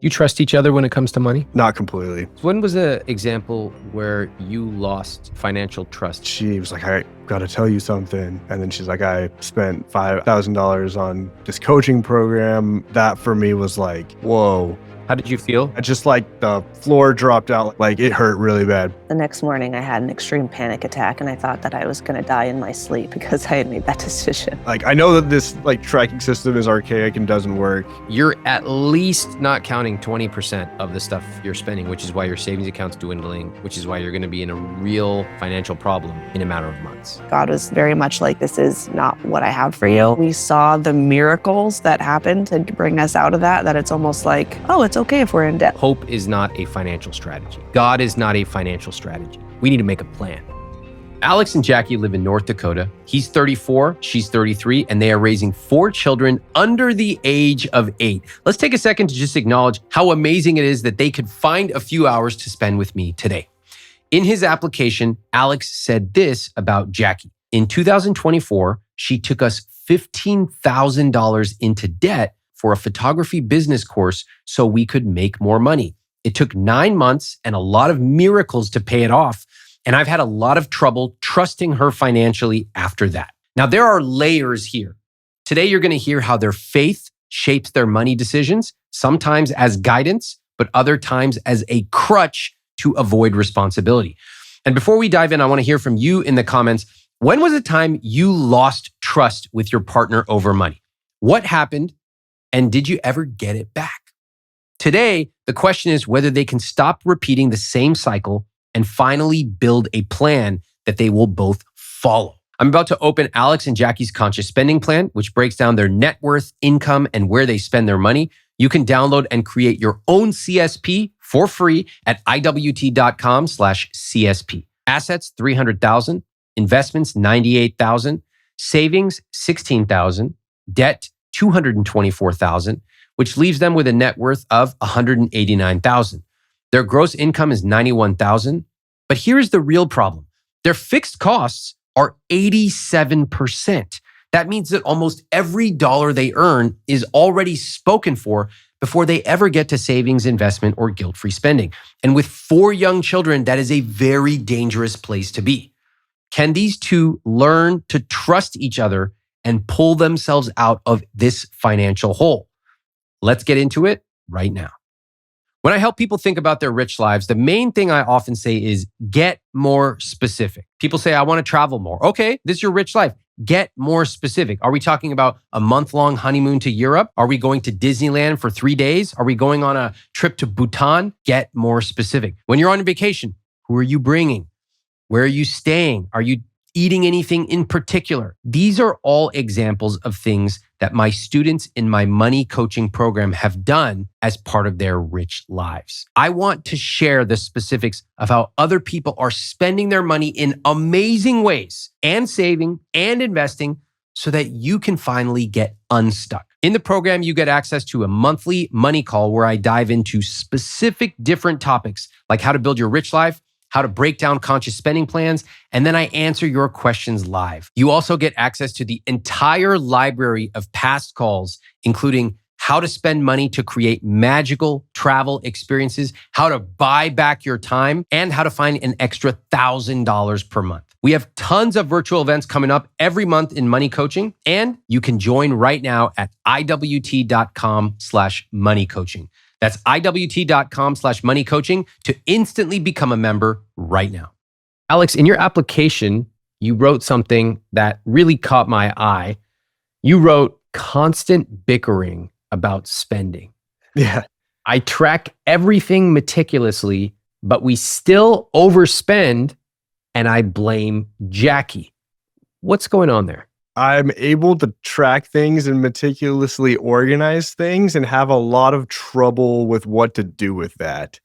You trust each other when it comes to money? Not completely. When was an example where you lost financial trust? She was like, I got to tell you something. And then she's like, I spent $5,000 on this coaching program. That for me was like, whoa. How did you feel? I just like the floor dropped out. Like it hurt really bad. The next morning I had an extreme panic attack and I thought that I was going to die in my sleep because I had made that decision. Like I know that this like tracking system is archaic and doesn't work. You're at least not counting 20% of the stuff you're spending, which is why your savings account's dwindling, which is why you're going to be in a real financial problem in a matter of months. God was very much like, this is not what I have for you. We saw the miracles that happened to bring us out of that it's almost like, oh, it's okay if we're in debt. Hope is not a financial strategy. God is not a financial strategy. We need to make a plan. Alex and Jackie live in North Dakota. He's 34, she's 33, and they are raising 4 children under the age of 8. Let's take a second to just acknowledge how amazing it is that they could find a few hours to spend with me today. In his application, Alex said this about Jackie. In 2024, she took us $15,000 into debt for a photography business course so we could make more money. It took 9 months and a lot of miracles to pay it off. And I've had a lot of trouble trusting her financially after that. Now, there are layers here. Today, you're going to hear how their faith shapes their money decisions, sometimes as guidance, but other times as a crutch to avoid responsibility. And before we dive in, I want to hear from you in the comments. When was the time you lost trust with your partner over money? What happened? And did you ever get it back? Today, the question is whether they can stop repeating the same cycle and finally build a plan that they will both follow. I'm about to open Alex and Jackie's conscious spending plan, which breaks down their net worth, income, and where they spend their money. You can download and create your own CSP for free at iwt.com/CSP. Assets, $300,000. Investments, $98,000. Savings, $16,000. Debt, $224,000, which leaves them with a net worth of $189,000. Their gross income is $91,000. But here's the real problem. Their fixed costs are 87%. That means that almost every dollar they earn is already spoken for before they ever get to savings, investment, or guilt-free spending. And with 4 young children, that is a very dangerous place to be. Can these two learn to trust each other and pull themselves out of this financial hole? Let's get into it right now. When I help people think about their rich lives, the main thing I often say is get more specific. People say, I want to travel more. Okay, this is your rich life. Get more specific. Are we talking about a month-long honeymoon to Europe? Are we going to Disneyland for 3 days? Are we going on a trip to Bhutan? Get more specific. When you're on vacation, who are you bringing? Where are you staying? Are you eating anything in particular? These are all examples of things that my students in my money coaching program have done as part of their rich lives. I want to share the specifics of how other people are spending their money in amazing ways and saving and investing so that you can finally get unstuck. In the program, you get access to a monthly money call where I dive into specific different topics like how to build your rich life, how to break down conscious spending plans, and then I answer your questions live. You also get access to the entire library of past calls, including how to spend money to create magical travel experiences, how to buy back your time, and how to find an extra $1,000 per month. We have tons of virtual events coming up every month in money coaching, and you can join right now at iwt.com/money coaching. That's iwt.com/money coaching to instantly become a member right now. Alex, in your application, you wrote something that really caught my eye. You wrote constant bickering about spending. Yeah. I track everything meticulously, but we still overspend and I blame Jackie. What's going on there? I'm able to track things and meticulously organize things and have a lot of trouble with what to do with that.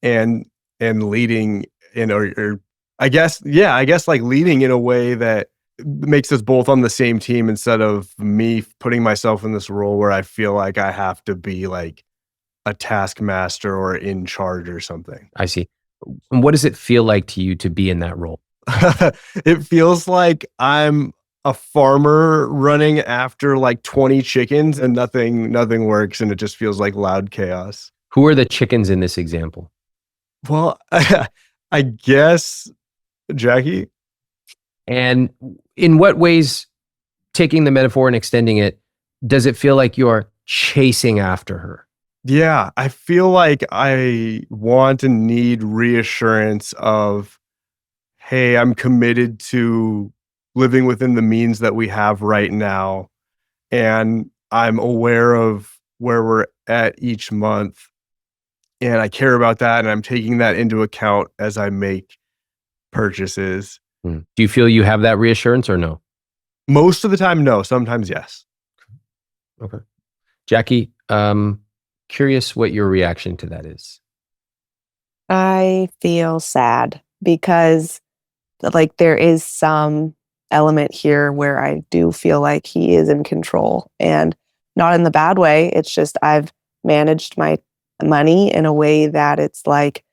And leading in or I guess like leading in a way that makes us both on the same team instead of me putting myself in this role where I feel like I have to be like a taskmaster or in charge or something. I see. And what does it feel like to you to be in that role? It feels like I'm a farmer running after like 20 chickens and nothing works and it just feels like loud chaos. Who are the chickens in this example? Well, I guess Jackie. And in what ways, taking the metaphor and extending it, does it feel like you're chasing after her? Yeah, I feel like I want and need reassurance of, hey, I'm committed to living within the means that we have right now. And I'm aware of where we're at each month. And I care about that. And I'm taking that into account as I make purchases. Do you feel you have that reassurance or no? Most of the time, no. Sometimes, yes. Okay. Jackie, curious what your reaction to that is. I feel sad because like there is some element here where I do feel like he is in control, and not in the bad way. It's just I've managed my money in a way that it's like,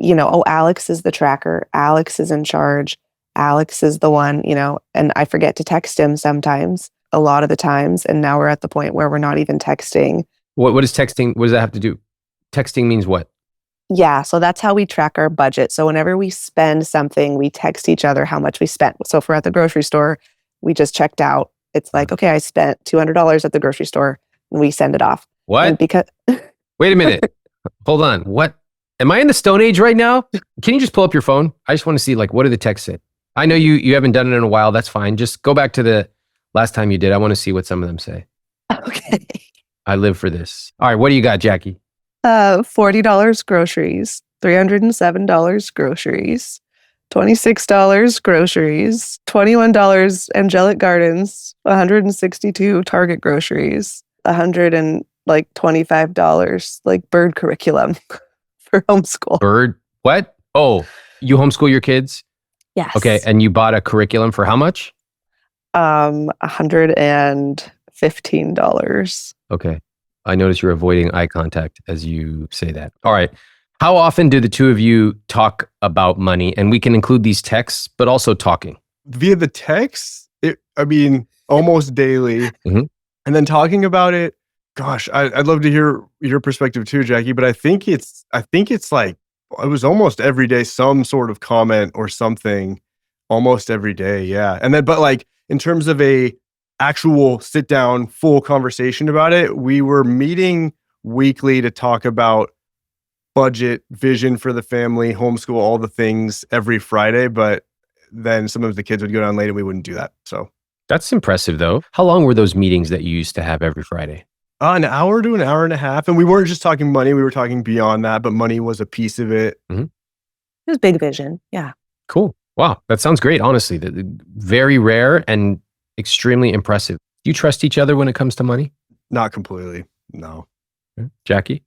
oh, Alex is the tracker. Alex is in charge. Alex is the one, and I forget to text him sometimes, a lot of the times. And now we're at the point where we're not even texting. What is texting? What does that have to do? Texting means what? Yeah, so that's how we track our budget. So whenever we spend something, we text each other how much we spent. So if we're at the grocery store, we just checked out. It's like, okay, I spent $200 at the grocery store, and we send it off. What? And because Wait a minute. Hold on. What? Am I in the Stone Age right now? Can you just pull up your phone? I just want to see, like, what do the texts say? I know you haven't done it in a while. That's fine. Just go back to the last time you did. I want to see what some of them say. okay. I live for this. All right. What do you got, Jackie? $40 groceries, $307 groceries, $26 groceries, $21 Angelic Gardens, $162 Target groceries, $125 like bird curriculum for homeschool. Bird? What? Oh, you homeschool your kids? Yes. Okay. And you bought a curriculum for how much? $115. Okay. I notice you're avoiding eye contact as you say that. All right. How often do the two of you talk about money? And we can include these texts, but also talking. Via the text, almost daily. Mhm. And then talking about it, gosh, I'd love to hear your perspective too, Jackie. But I think it's like it was almost every day, some sort of comment or something, almost every day. Yeah. And then, but like in terms of a actual sit down, full conversation about it, we were meeting weekly to talk about budget, vision for the family, homeschool, all the things every Friday. But then some of the kids would go down late and we wouldn't do that. So That's impressive, though. How long were those meetings that you used to have every Friday? an hour to an hour and a half. And we weren't just talking money, we were talking beyond that, but money was a piece of it. It was big vision. Yeah. Cool. Wow. That sounds great, honestly. Very rare and extremely impressive. Do you trust each other when it comes to money? Not completely. No. Jackie?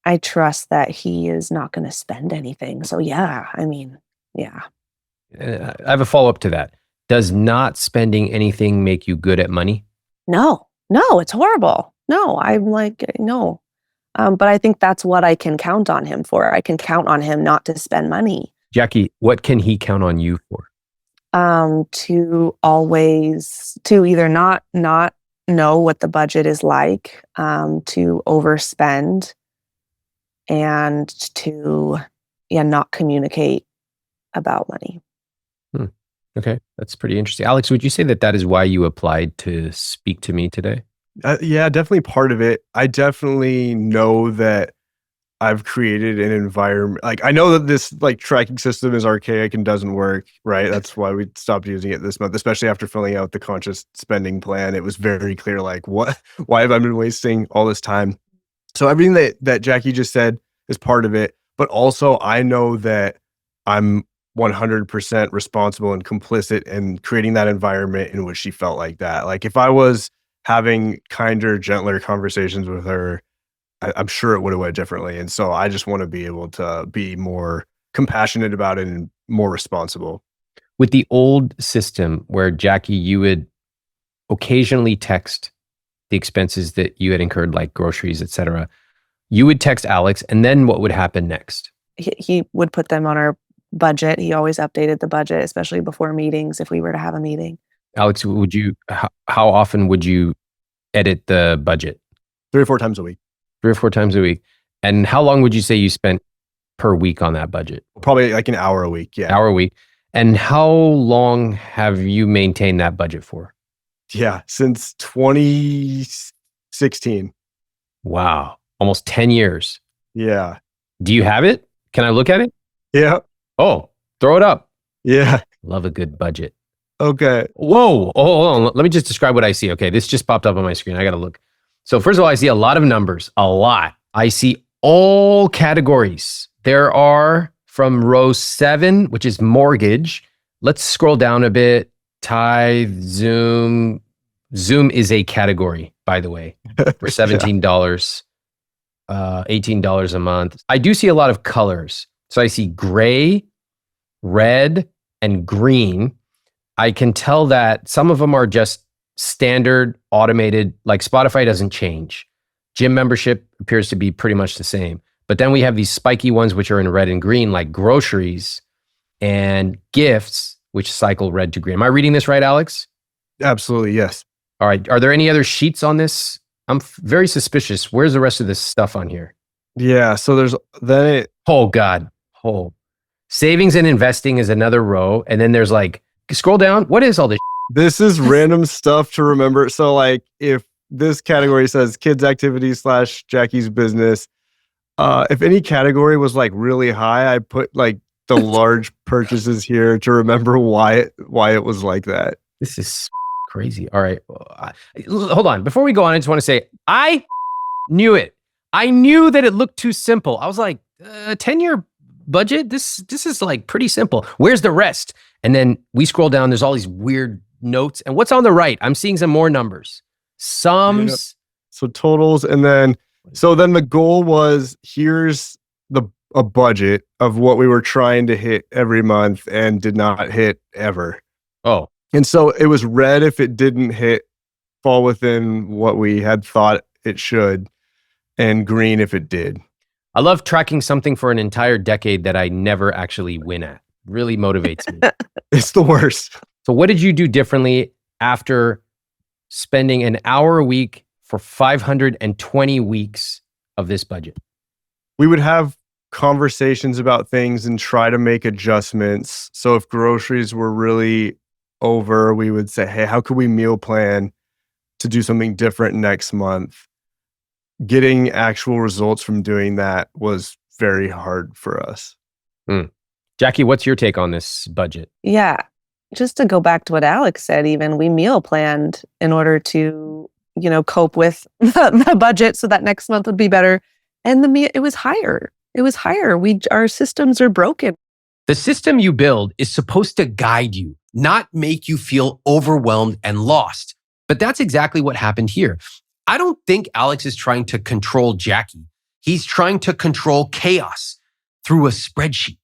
I trust that he is not going to spend anything. So yeah, yeah. I have a follow-up to that. Does not spending anything make you good at money? No, it's horrible. No, I'm like, no. But I think that's what I can count on him for. I can count on him not to spend money. Jackie, what can he count on you for? To either not know what the budget is like, to overspend, and to not communicate about money. Okay, that's pretty interesting. Alex, would you say that is why you applied to speak to me today? Yeah, definitely part of it. I definitely know that I've created an environment. Like I know that this like tracking system is archaic and doesn't work, right? That's why we stopped using it this month, especially after filling out the conscious spending plan. It was very clear, like why have I been wasting all this time? So everything that Jackie just said is part of it, but also I know that I'm 100% responsible and complicit in creating that environment in which she felt like that. Like if I was having kinder, gentler conversations with her, I'm sure it would have went differently. And so I just want to be able to be more compassionate about it and more responsible. With the old system where Jackie, you would occasionally text the expenses that you had incurred, like groceries, etc. You would text Alex, and then what would happen next? He would put them on our budget. He always updated the budget, especially before meetings, if we were to have a meeting. Alex, how often would you edit the budget? 3 or 4 times a week. 3 or 4 times a week. And how long would you say you spent per week on that budget? Probably like an hour a week. Yeah. Hour a week. And how long have you maintained that budget for? Yeah. Since 2016. Wow. Almost 10 years. Yeah. Do you have it? Can I look at it? Yeah. Oh, throw it up. Yeah. Love a good budget. Okay. Whoa. Oh, hold on. Let me just describe what I see. Okay. This just popped up on my screen. I got to look. So first of all, I see a lot of numbers, a lot. I see all categories. There are from row 7, which is mortgage. Let's scroll down a bit. Tithe, Zoom. Zoom is a category, by the way, for $17, $18 a month. I do see a lot of colors. So I see gray, red, and green. I can tell that some of them are just standard automated, like Spotify doesn't change. Gym membership appears to be pretty much the same. But then we have these spiky ones, which are in red and green, like groceries and gifts, which cycle red to green. Am I reading this right, Alex? Absolutely. Yes. All right. Are there any other sheets on this? I'm very suspicious. Where's the rest of this stuff on here? Yeah. So there's then it. Oh, God. Oh. Savings and investing is another row. And then there's like, scroll down. What is all this? This is random stuff to remember. So like if this category says kids activities / Jackie's business, if any category was like really high, I put like the large purchases here to remember why it was like that. This is crazy. All right. Hold on. Before we go on, I just want to say, I knew it. I knew that it looked too simple. I was like, 10-year budget? This is like pretty simple. Where's the rest? And then we scroll down. There's all these weird notes. And what's on the right? I'm seeing some more numbers. Sums. Yep. So totals. And then, the goal was here's a budget of what we were trying to hit every month and did not hit ever. Oh. And so it was red if it didn't fall within what we had thought it should, and green if it did. I love tracking something for an entire decade that I never actually win at. Really motivates me. It's the worst. So what did you do differently after spending an hour a week for 520 weeks of this budget? We would have conversations about things and try to make adjustments. So if groceries were really over, we would say, hey, how could we meal plan to do something different next month? Getting actual results from doing that was very hard for us. Jackie, what's your take on this budget? Yeah. Just to go back to what Alex said, even we meal planned in order to, cope with the budget so that next month would be better. And it was higher. It was higher. Our systems are broken. The system you build is supposed to guide you, not make you feel overwhelmed and lost. But that's exactly what happened here. I don't think Alex is trying to control Jackie. He's trying to control chaos through a spreadsheet.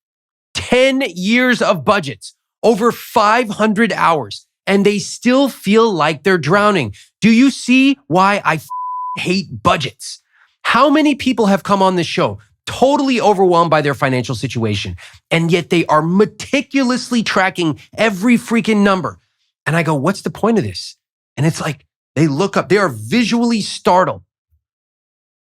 10 years of budgets, over 500 hours, and they still feel like they're drowning. Do you see why I hate budgets? How many people have come on this show totally overwhelmed by their financial situation, and yet they are meticulously tracking every freaking number? And I go, what's the point of this? And it's like, they look up, they are visually startled.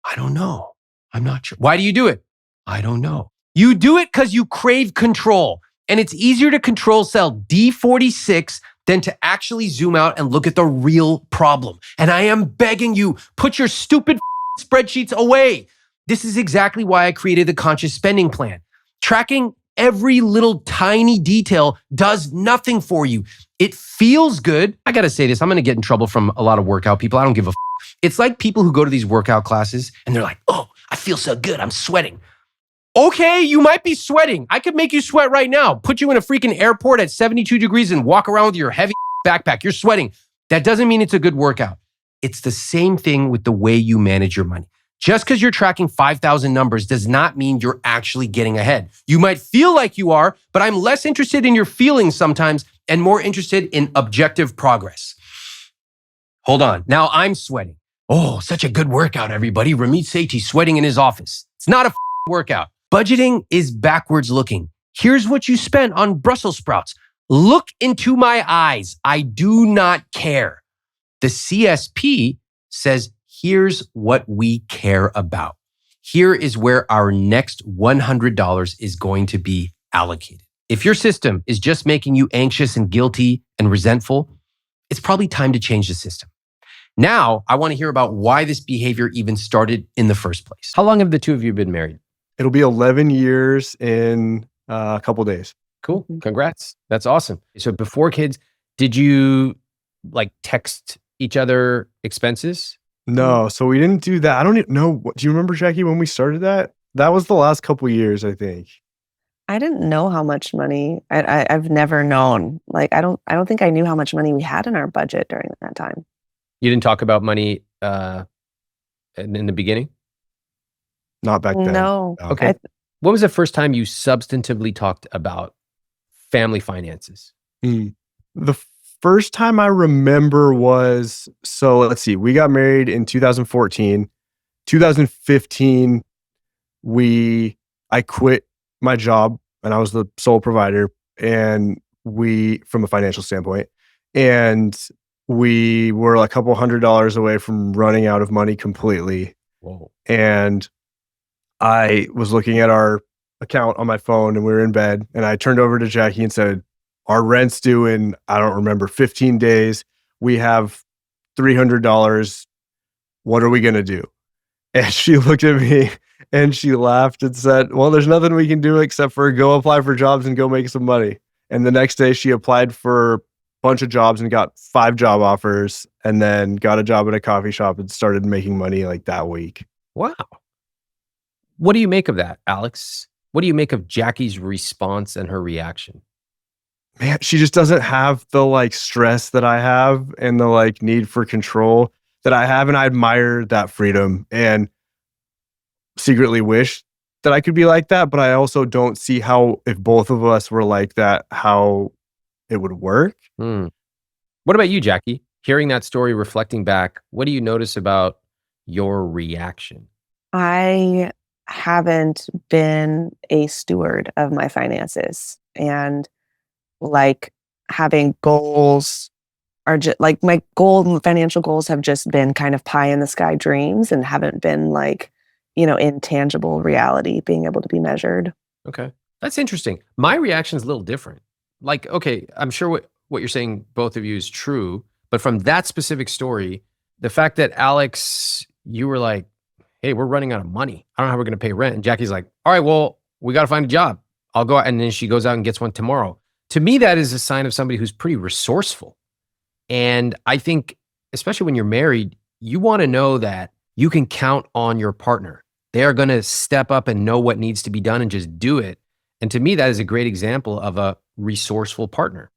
I don't know. I'm not sure. Why do you do it? I don't know. You do it because you crave control. And it's easier to control cell D46 than to actually zoom out and look at the real problem. And I am begging you, put your stupid spreadsheets away. This is exactly why I created the conscious spending plan. Tracking every little tiny detail does nothing for you. It feels good. I got to say this, I'm going to get in trouble from a lot of workout people. I don't give a It's like people who go to these workout classes and they're like, oh, I feel so good. I'm sweating. Okay, you might be sweating. I could make you sweat right now. Put you in a freaking airport at 72 degrees and walk around with your heavy backpack. You're sweating. That doesn't mean it's a good workout. It's the same thing with the way you manage your money. Just because you're tracking 5,000 numbers does not mean you're actually getting ahead. You might feel like you are, but I'm less interested in your feelings sometimes and more interested in objective progress. Hold on. Now I'm sweating. Oh, such a good workout, everybody. Ramit Sethi sweating in his office. It's not a workout. Budgeting is backwards looking. Here's what you spent on Brussels sprouts. Look into my eyes. I do not care. The CSP says, here's what we care about. here is where our next $100 is going to be allocated. If your system is just making you anxious and guilty and resentful, it's probably time to change the system. Now, I want to hear about why this behavior even started in the first place. How long have the two of you been married? It'll be 11 years in a couple days. Cool. Congrats. That's awesome. So before kids, did you like text each other expenses? No, so we didn't do that. I don't even know. Do you remember, Jackie, when we started that? That was the last couple years, I think. I didn't know how much money. I've never known. Like I don't think I knew how much money we had in our budget during that time. You didn't talk about money in the beginning? Not back then. No. Okay. When was the first time you substantively talked about family finances? The first time I remember was, so let's see, we got married in 2014. 2015, I quit my job and I was the sole provider, and from a financial standpoint, and we were a couple $100 away from running out of money completely. Whoa. And I was looking at our account on my phone and we were in bed, and I turned over to Jackie and said, our rent's due in, I don't remember, 15 days. We have $300. What are we going to do? And she looked at me and she laughed and said, well, there's nothing we can do except for go apply for jobs and go make some money. And the next day she applied for a bunch of jobs and got 5 job offers, and then got a job at a coffee shop and started making money like that week. Wow. What do you make of that, Alex? What do you make of Jackie's response and her reaction? Man, she just doesn't have the stress that I have and the need for control that I have. And I admire that freedom and secretly wish that I could be like that. But I also don't see how, if both of us were like that, how it would work. What about you, Jackie? Hearing that story, reflecting back, what do you notice about your reaction? I haven't been a steward of my finances, and having goals are just my financial goals have just been kind of pie in the sky dreams and haven't been in tangible reality being able to be measured. Okay. That's interesting. My reaction is a little different. Okay, I'm sure what you're saying, both of you, is true, but from that specific story, the fact that Alex, you were like, hey, we're running out of money. I don't know how we're going to pay rent. And Jackie's like, all right, well, we got to find a job. I'll go out. And then she goes out and gets one tomorrow. To me, that is a sign of somebody who's pretty resourceful. And I think, especially when you're married, you want to know that you can count on your partner. They are going to step up and know what needs to be done and just do it. And to me, that is a great example of a resourceful partner.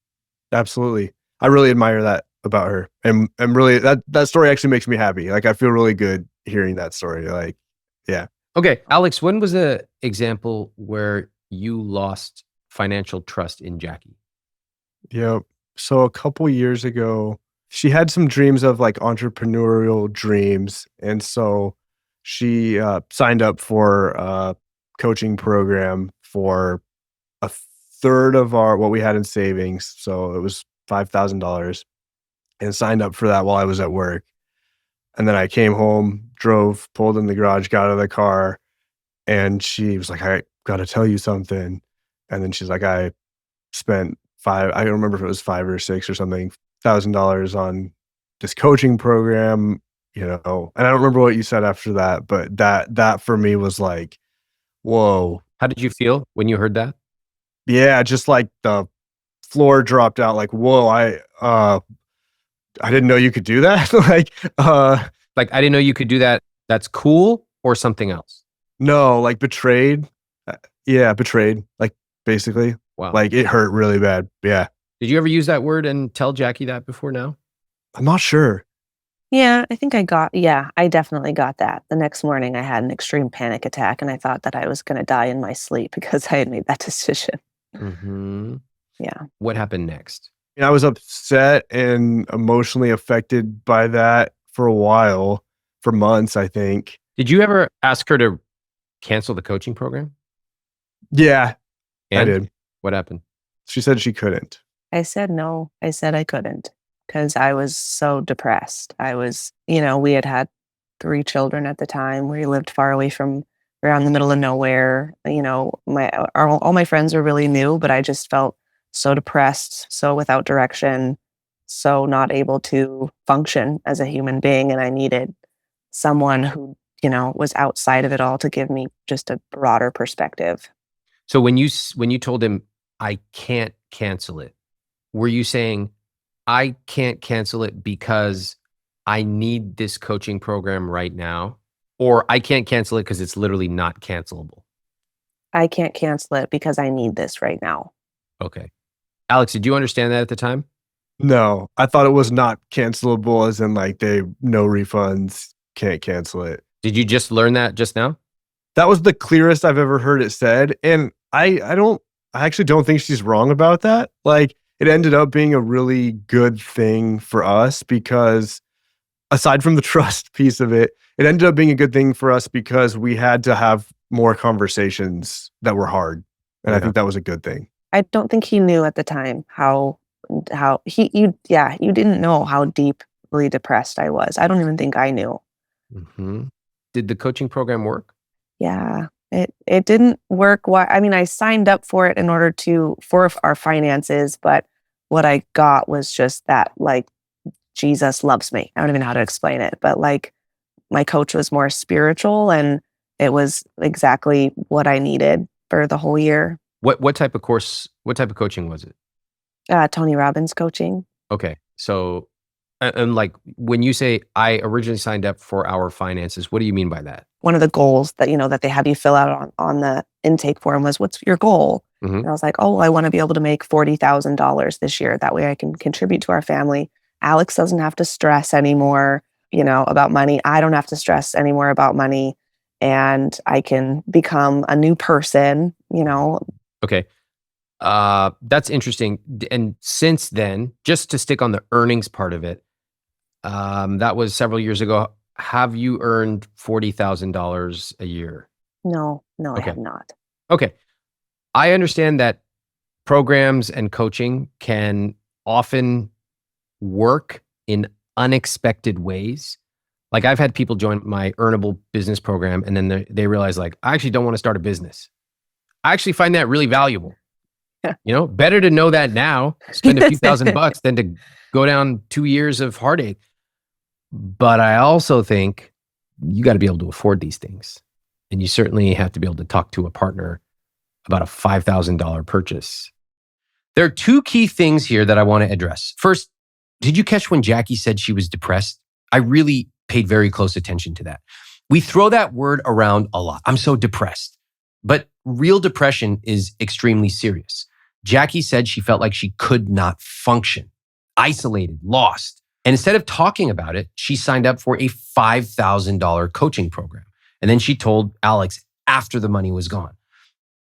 Absolutely. I really admire that about her. And really, that story actually makes me happy. I feel really good hearing that story. Yeah. Okay, Alex, when was the example where you lost financial trust in Jackie? Yep. So a couple years ago, she had some dreams of entrepreneurial dreams. And so she signed up for a coaching program for a third of what we had in savings. So it was $5,000, and signed up for that while I was at work. And then I came home, pulled in the garage, got out of the car, and she was like, I got to tell you something. And then she's like, I spent I don't remember if it was 5 or 6 or something, $1,000 on this coaching program, and I don't remember what you said after that, but that for me was like, whoa. How did you feel when you heard that? Yeah, just the floor dropped out, whoa, I didn't know you could do that. I didn't know you could do that. That's cool, or something else? No, betrayed. Yeah, betrayed. Basically. Wow. It hurt really bad. Yeah. Did you ever use that word and tell Jackie that before now? I'm not sure. Yeah, I think I definitely got that. The next morning I had an extreme panic attack and I thought that I was going to die in my sleep because I had made that decision. Mm-hmm. Yeah. What happened next? I was upset and emotionally affected by that for a while, for months, I think. Did you ever ask her to cancel the coaching program? Yeah, and I did. What happened? She said she couldn't. I said no. I said I couldn't because I was so depressed. I was, we had 3 children at the time. We lived far away from around the middle of nowhere. All my friends were really new, but I just felt so depressed, so without direction, so not able to function as a human being. And I needed someone who, was outside of it all to give me just a broader perspective. So when you told him I can't cancel it, were you saying I can't cancel it because I need this coaching program right now, or I can't cancel it because it's literally not cancelable? I can't cancel it because I need this right now. Okay. Alex, did you understand that at the time? No, I thought it was not cancelable, as in like no refunds, can't cancel it. Did you just learn that just now? That was the clearest I've ever heard it said. And I actually don't think she's wrong about that. Like, it ended up being a really good thing for us because aside from the trust piece of it, it ended up being a good thing for us because we had to have more conversations that were hard. And I think that was a good thing. I don't think he knew at the time how you didn't know how deeply depressed I was. I don't even think I knew. Mm-hmm. Did the coaching program work? Yeah, it didn't work. I signed up for it in order for our finances, but what I got was just that, like, Jesus loves me. I don't even know how to explain it, but like, my coach was more spiritual, and it was exactly what I needed for the whole year. What type of coaching was it? Tony Robbins coaching. Okay. So, and like when you say I originally signed up for our finances, what do you mean by that? One of the goals that they have you fill out on the intake form was, what's your goal? Mm-hmm. And I was like, oh, I want to be able to make $40,000 this year. That way I can contribute to our family. Alex doesn't have to stress anymore, about money. I don't have to stress anymore about money. And I can become a new person, Okay. That's interesting. And since then, just to stick on the earnings part of it, that was several years ago. Have you earned $40,000 a year? No, I Okay. have not. Okay. I understand that programs and coaching can often work in unexpected ways. Like, I've had people join my earnable business program and then they realize, like, I actually don't want to start a business. I actually find that really valuable. Better to know that now, spend a few $1,000s than to go down 2 years of heartache. But I also think you got to be able to afford these things. And you certainly have to be able to talk to a partner about a $5,000 purchase. There are two key things here that I want to address. First, did you catch when Jackie said she was depressed? I really paid very close attention to that. We throw that word around a lot. I'm so depressed. But real depression is extremely serious. Jackie said she felt like she could not function, isolated, lost. And instead of talking about it, she signed up for a $5,000 coaching program. And then she told Alex after the money was gone.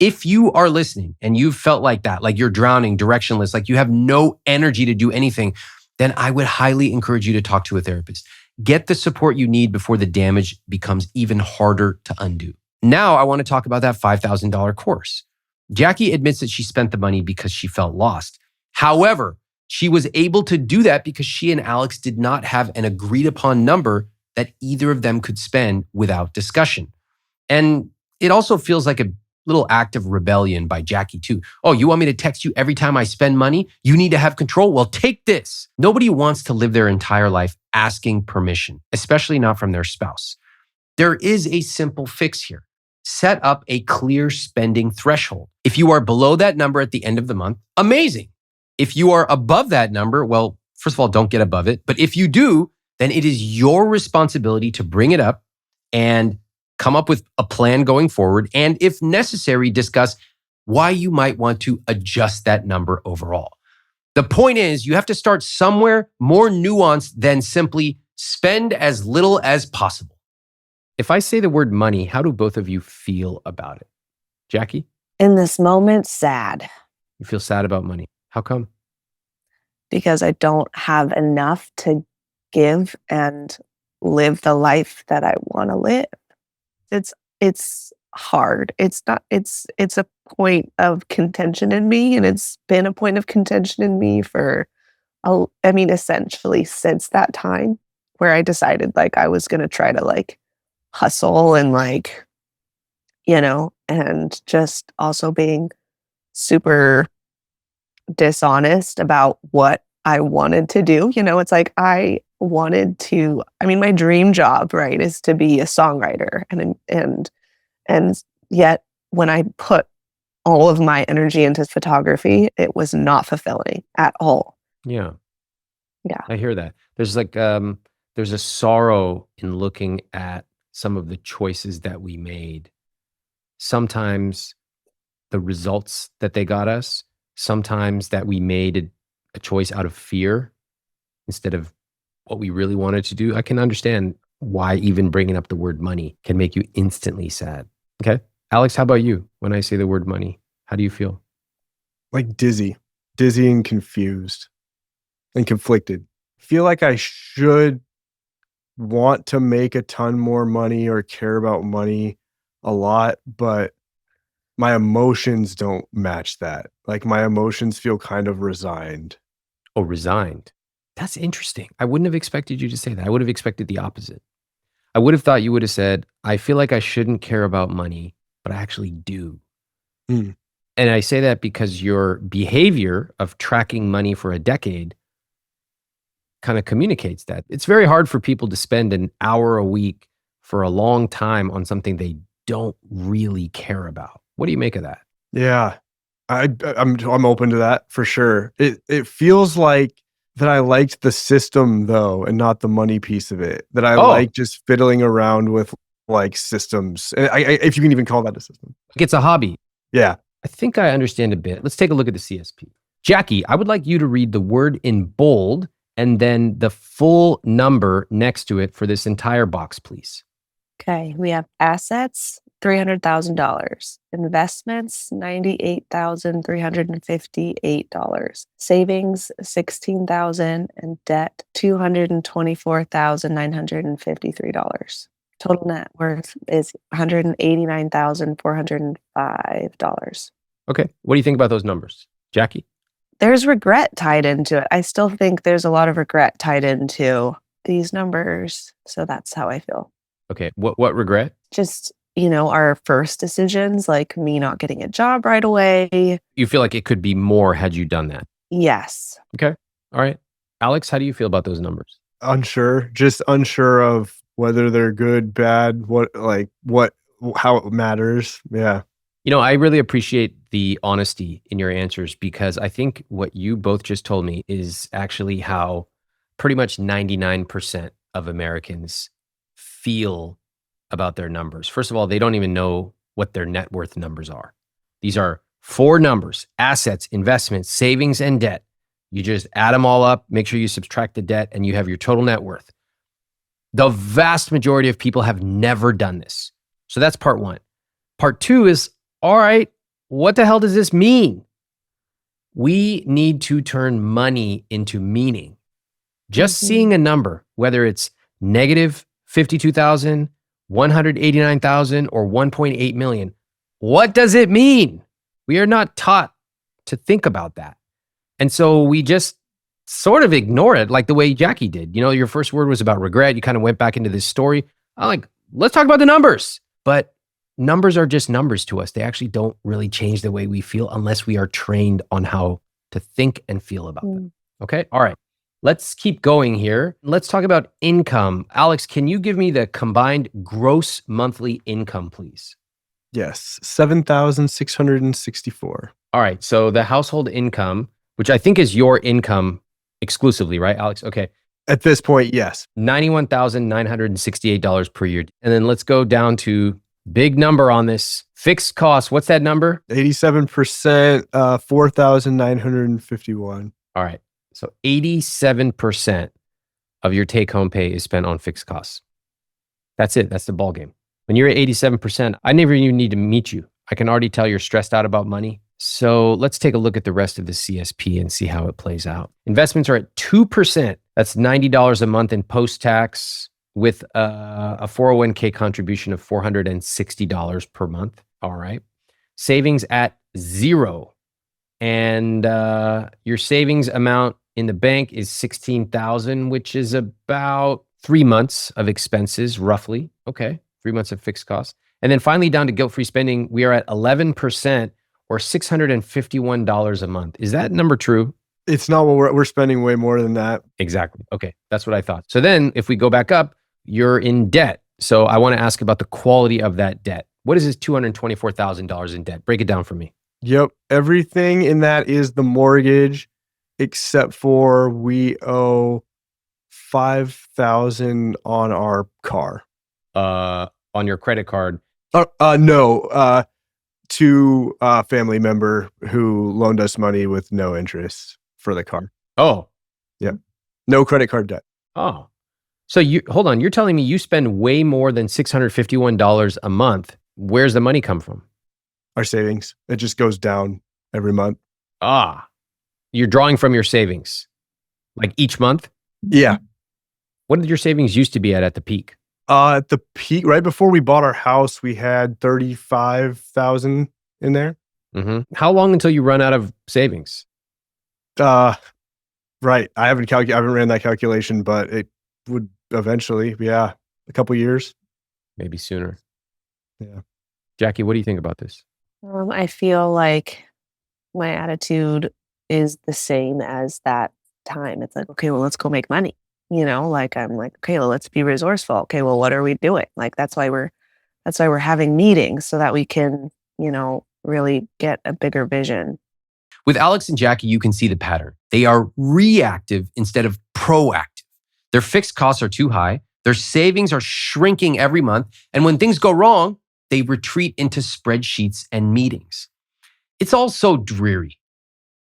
If you are listening and you've felt like that, like you're drowning, directionless, like you have no energy to do anything, then I would highly encourage you to talk to a therapist. Get the support you need before the damage becomes even harder to undo. Now I want to talk about that $5,000 course. Jackie admits that she spent the money because she felt lost. However, she was able to do that because she and Alex did not have an agreed upon number that either of them could spend without discussion. And it also feels like a little act of rebellion by Jackie too. Oh, you want me to text you every time I spend money? You need to have control? Well, take this. Nobody wants to live their entire life asking permission, especially not from their spouse. There is a simple fix here. Set up a clear spending threshold. If you are below that number at the end of the month, amazing. If you are above that number, well, first of all, don't get above it. But if you do, then it is your responsibility to bring it up and come up with a plan going forward. And if necessary, discuss why you might want to adjust that number overall. The point is, you have to start somewhere more nuanced than simply spend as little as possible. If I say the word money, how do both of you feel about it? Jackie? In this moment, sad. You feel sad about money. How come? Because I don't have enough to give and live the life that I want to live. It's hard. It's a point of contention in me, and it's been a point of contention in me for essentially since that time where I decided like I was going to try to like hustle and like and just also being super dishonest about what I wanted to do. It's like my dream job, right, is to be a songwriter. And yet when I put all of my energy into photography, it was not fulfilling at all. Yeah, Yeah. I hear that. There's a sorrow in looking at some of the choices that we made. Sometimes the results that they got us, sometimes that we made a choice out of fear instead of what we really wanted to do. I can understand why even bringing up the word money can make you instantly sad. Okay. Alex, how about you? When I say the word money, how do you feel? Like dizzy and confused and conflicted. Feel like I should want to make a ton more money or care about money a lot, but my emotions don't match that. Like my emotions feel kind of resigned. Oh, resigned. That's interesting. I wouldn't have expected you to say that. I would have expected the opposite. I would have thought you would have said, I feel like I shouldn't care about money, but I actually do. Mm. And I say that because your behavior of tracking money for a decade kind of communicates that. It's very hard for people to spend an hour a week for a long time on something they don't really care about. What do you make of that? Yeah. I'm open to that for sure. It feels like that I liked the system though, and not the money piece of it. That I like just fiddling around with like systems. And if you can even call that a system. It's a hobby. Yeah. I think I understand a bit. Let's take a look at the CSP. Jackie, I would like you to read the word in bold and then the full number next to it for this entire box, please. Okay, we have assets, $300,000. Investments, $98,358. Savings, $16,000, and debt, $224,953. Total net worth is $189,405. Okay. What do you think about those numbers? Jackie? There's regret tied into it. I still think there's a lot of regret tied into these numbers. So that's how I feel. Okay. What regret? Just, our first decisions, like me not getting a job right away. You feel like it could be more had you done that? Yes. Okay. All right. Alex, how do you feel about those numbers? Just unsure of whether they're good, bad, how it matters. Yeah. I really appreciate the honesty in your answers because I think what you both just told me is actually how pretty much 99% of Americans feel about their numbers. First of all, they don't even know what their net worth numbers are. These are 4 numbers: assets, investments, savings, and debt. You just add them all up, make sure you subtract the debt, and you have your total net worth. The vast majority of people have never done this. So that's part 1. Part 2 is, all right, what the hell does this mean? We need to turn money into meaning. Just seeing a number, whether it's negative 52,000, 189,000, or 1.8 million, what does it mean? We are not taught to think about that. And so we just sort of ignore it like the way Jackie did. Your first word was about regret. You kind of went back into this story. I'm like, let's talk about the numbers. But numbers are just numbers to us. They actually don't really change the way we feel unless we are trained on how to think and feel about them. Okay. All right. Let's keep going here. Let's talk about income. Alex, can you give me the combined gross monthly income, please? Yes. 7,664. All right. So the household income, which I think is your income exclusively, right, Alex? Okay. At this point, yes. $91,968 per year. And then let's go down to big number on this. Fixed cost. What's that number? 87%, 4,951. All right. So 87% of your take-home pay is spent on fixed costs. That's it. That's the ball game. When you're at 87%, I never even need to meet you. I can already tell you're stressed out about money. So let's take a look at the rest of the CSP and see how it plays out. Investments are at 2%. That's $90 a month in post-tax with a 401k contribution of $460 per month. All right. Savings at 0. And your savings amount in the bank is $16,000, which is about 3 months of expenses, roughly. Okay, 3 months of fixed costs. And then finally down to guilt-free spending, we are at 11% or $651 a month. Is that number true? It's not what we're spending way more than that. Exactly. Okay. That's what I thought. So then if we go back up, you're in debt. So I want to ask about the quality of that debt. What is this $224,000 in debt? Break it down for me. Yep. Everything in that is the mortgage, except for we owe $5,000 on our car. On your credit card. No. To a family member who loaned us money with no interest for the car. Oh. Yep. No credit card debt. Oh. So hold on. You're telling me you spend way more than $651 a month. Where's the money come from? Our savings. It just goes down every month. You're drawing from your savings, like each month? Yeah. What did your savings used to be at the peak? At the peak, right before we bought our house, we had 35,000 in there. Mm-hmm. How long until you run out of savings? Right. I haven't ran that calculation, but it would eventually, a couple years. Maybe sooner. Yeah. Jackie, what do you think about this? I feel like my attitude is the same as that time. It's like, okay, well, let's go make money. Like I'm like, okay, well, let's be resourceful. Okay, well, what are we doing? Like that's why we're having meetings so that we can, really get a bigger vision. With Alex and Jackie, you can see the pattern. They are reactive instead of proactive. Their fixed costs are too high. Their savings are shrinking every month. And when things go wrong, they retreat into spreadsheets and meetings. It's all so dreary.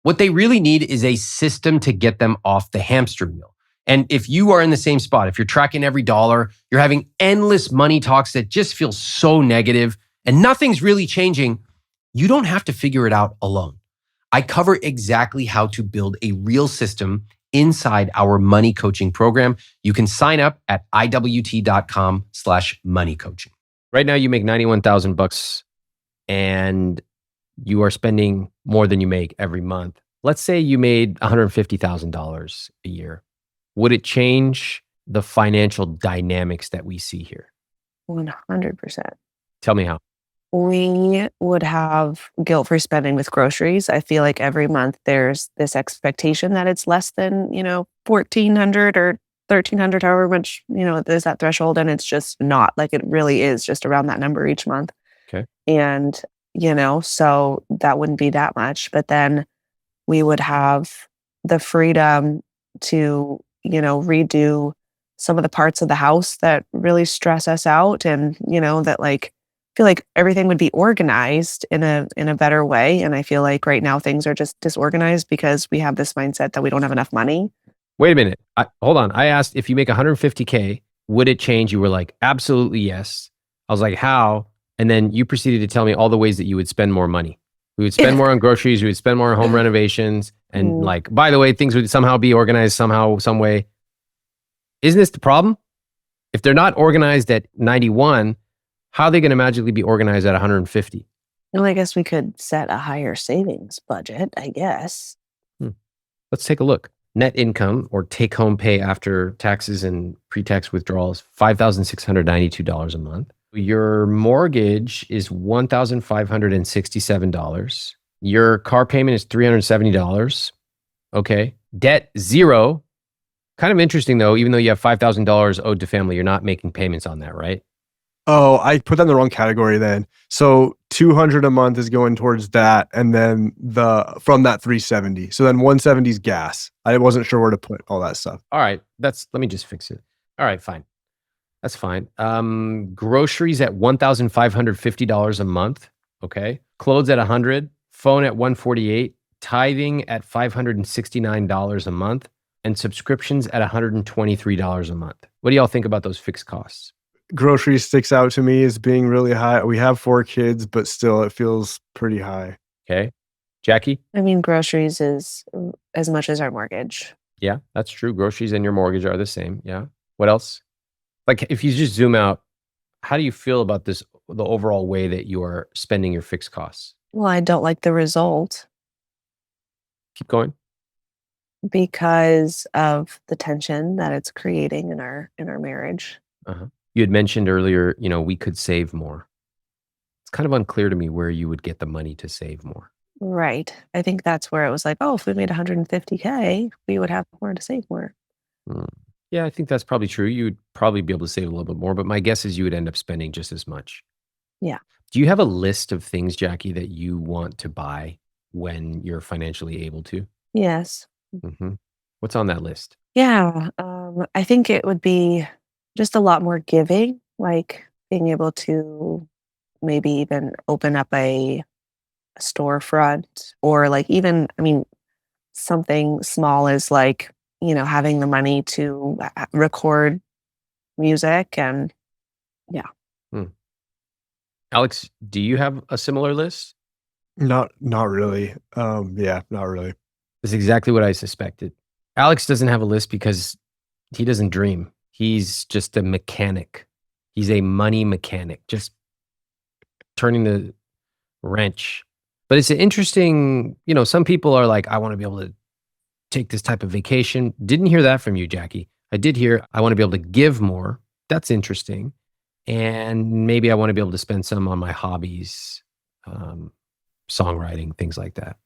What they really need is a system to get them off the hamster wheel. And if you are in the same spot, if you're tracking every dollar, you're having endless money talks that just feel so negative and nothing's really changing, you don't have to figure it out alone. I cover exactly how to build a real system inside our money coaching program. You can sign up at iwt.com/moneycoaching. Right now you make $91,000 and you are spending more than you make every month. Let's say you made $150,000 a year. Would it change the financial dynamics that we see here? 100%. Tell me how. We would have guilt-free spending with groceries. I feel like every month there's this expectation that it's less than, $1,400 or $1,300, however much, there's that threshold. And it's just not. Like it really is just around that number each month. Okay. And, so that wouldn't be that much. But then we would have the freedom to, redo some of the parts of the house that really stress us out. And, that like, feel like everything would be organized in a better way. And I feel like right now things are just disorganized because we have this mindset that we don't have enough money. Wait a minute. Hold on. I asked if you make $150K, would it change? You were like, absolutely yes. I was like, how? And then you proceeded to tell me all the ways that you would spend more money. We would spend more on groceries. We would spend more on home renovations. And like, by the way, things would somehow be organized somehow, some way. Isn't this the problem? If they're not organized at 91, how are they going to magically be organized at 150? Well, I guess we could set a higher savings budget, I guess. Let's take a look. Net income or take-home pay after taxes and pre-tax withdrawals, $5,692 a month. Your mortgage is $1,567. Your car payment is $370. Okay. Debt, zero. Kind of interesting though, even though you have $5,000 owed to family, you're not making payments on that, right? Oh, I put that in the wrong category then. So $200 a month is going towards that, and then from that 370. So then 170 is gas. I wasn't sure where to put all that stuff. All right, let me just fix it. All right, fine. That's fine. Groceries at $1,550 a month. Okay. Clothes at $100. Phone at $148. Tithing at $569 a month, and subscriptions at $123 a month. What do y'all think about those fixed costs? Groceries sticks out to me as being really high. We have 4 kids, but still it feels pretty high. Okay. Jackie? I mean, groceries is as much as our mortgage. Yeah, that's true. Groceries and your mortgage are the same. Yeah. What else? Like if you just zoom out, how do you feel about the overall way that you are spending your fixed costs? Well, I don't like the result Keep going. because of the tension that it's creating in our marriage. You had mentioned earlier, we could save more. kind of unclear to me where you would get the money to save more. Right. I think that's where it was like, oh, if we made 150K, we would have more to save more. Hmm. Yeah, I think that's probably true. You would probably be able to save a little bit more, but my guess is you would end up spending just as much. Yeah. Do you have a list of things, Jackie, that you want to buy when you're financially able to? Yes. Hmm. What's on that list? Yeah. I think it would be just a lot more giving, like being able to maybe even open up a storefront or like even, I mean, something small is like, having the money to record music and yeah. Hmm. Alex, do you have a similar list? Not really. Yeah, not really. That's exactly what I suspected. Alex doesn't have a list because he doesn't dream. He's just a mechanic. He's a money mechanic, just turning the wrench. But it's an interesting, some people are like, I want to be able to take this type of vacation. Didn't hear that from you, Jackie. I did hear, I want to be able to give more. That's interesting. And maybe I want to be able to spend some on my hobbies, songwriting, things like that.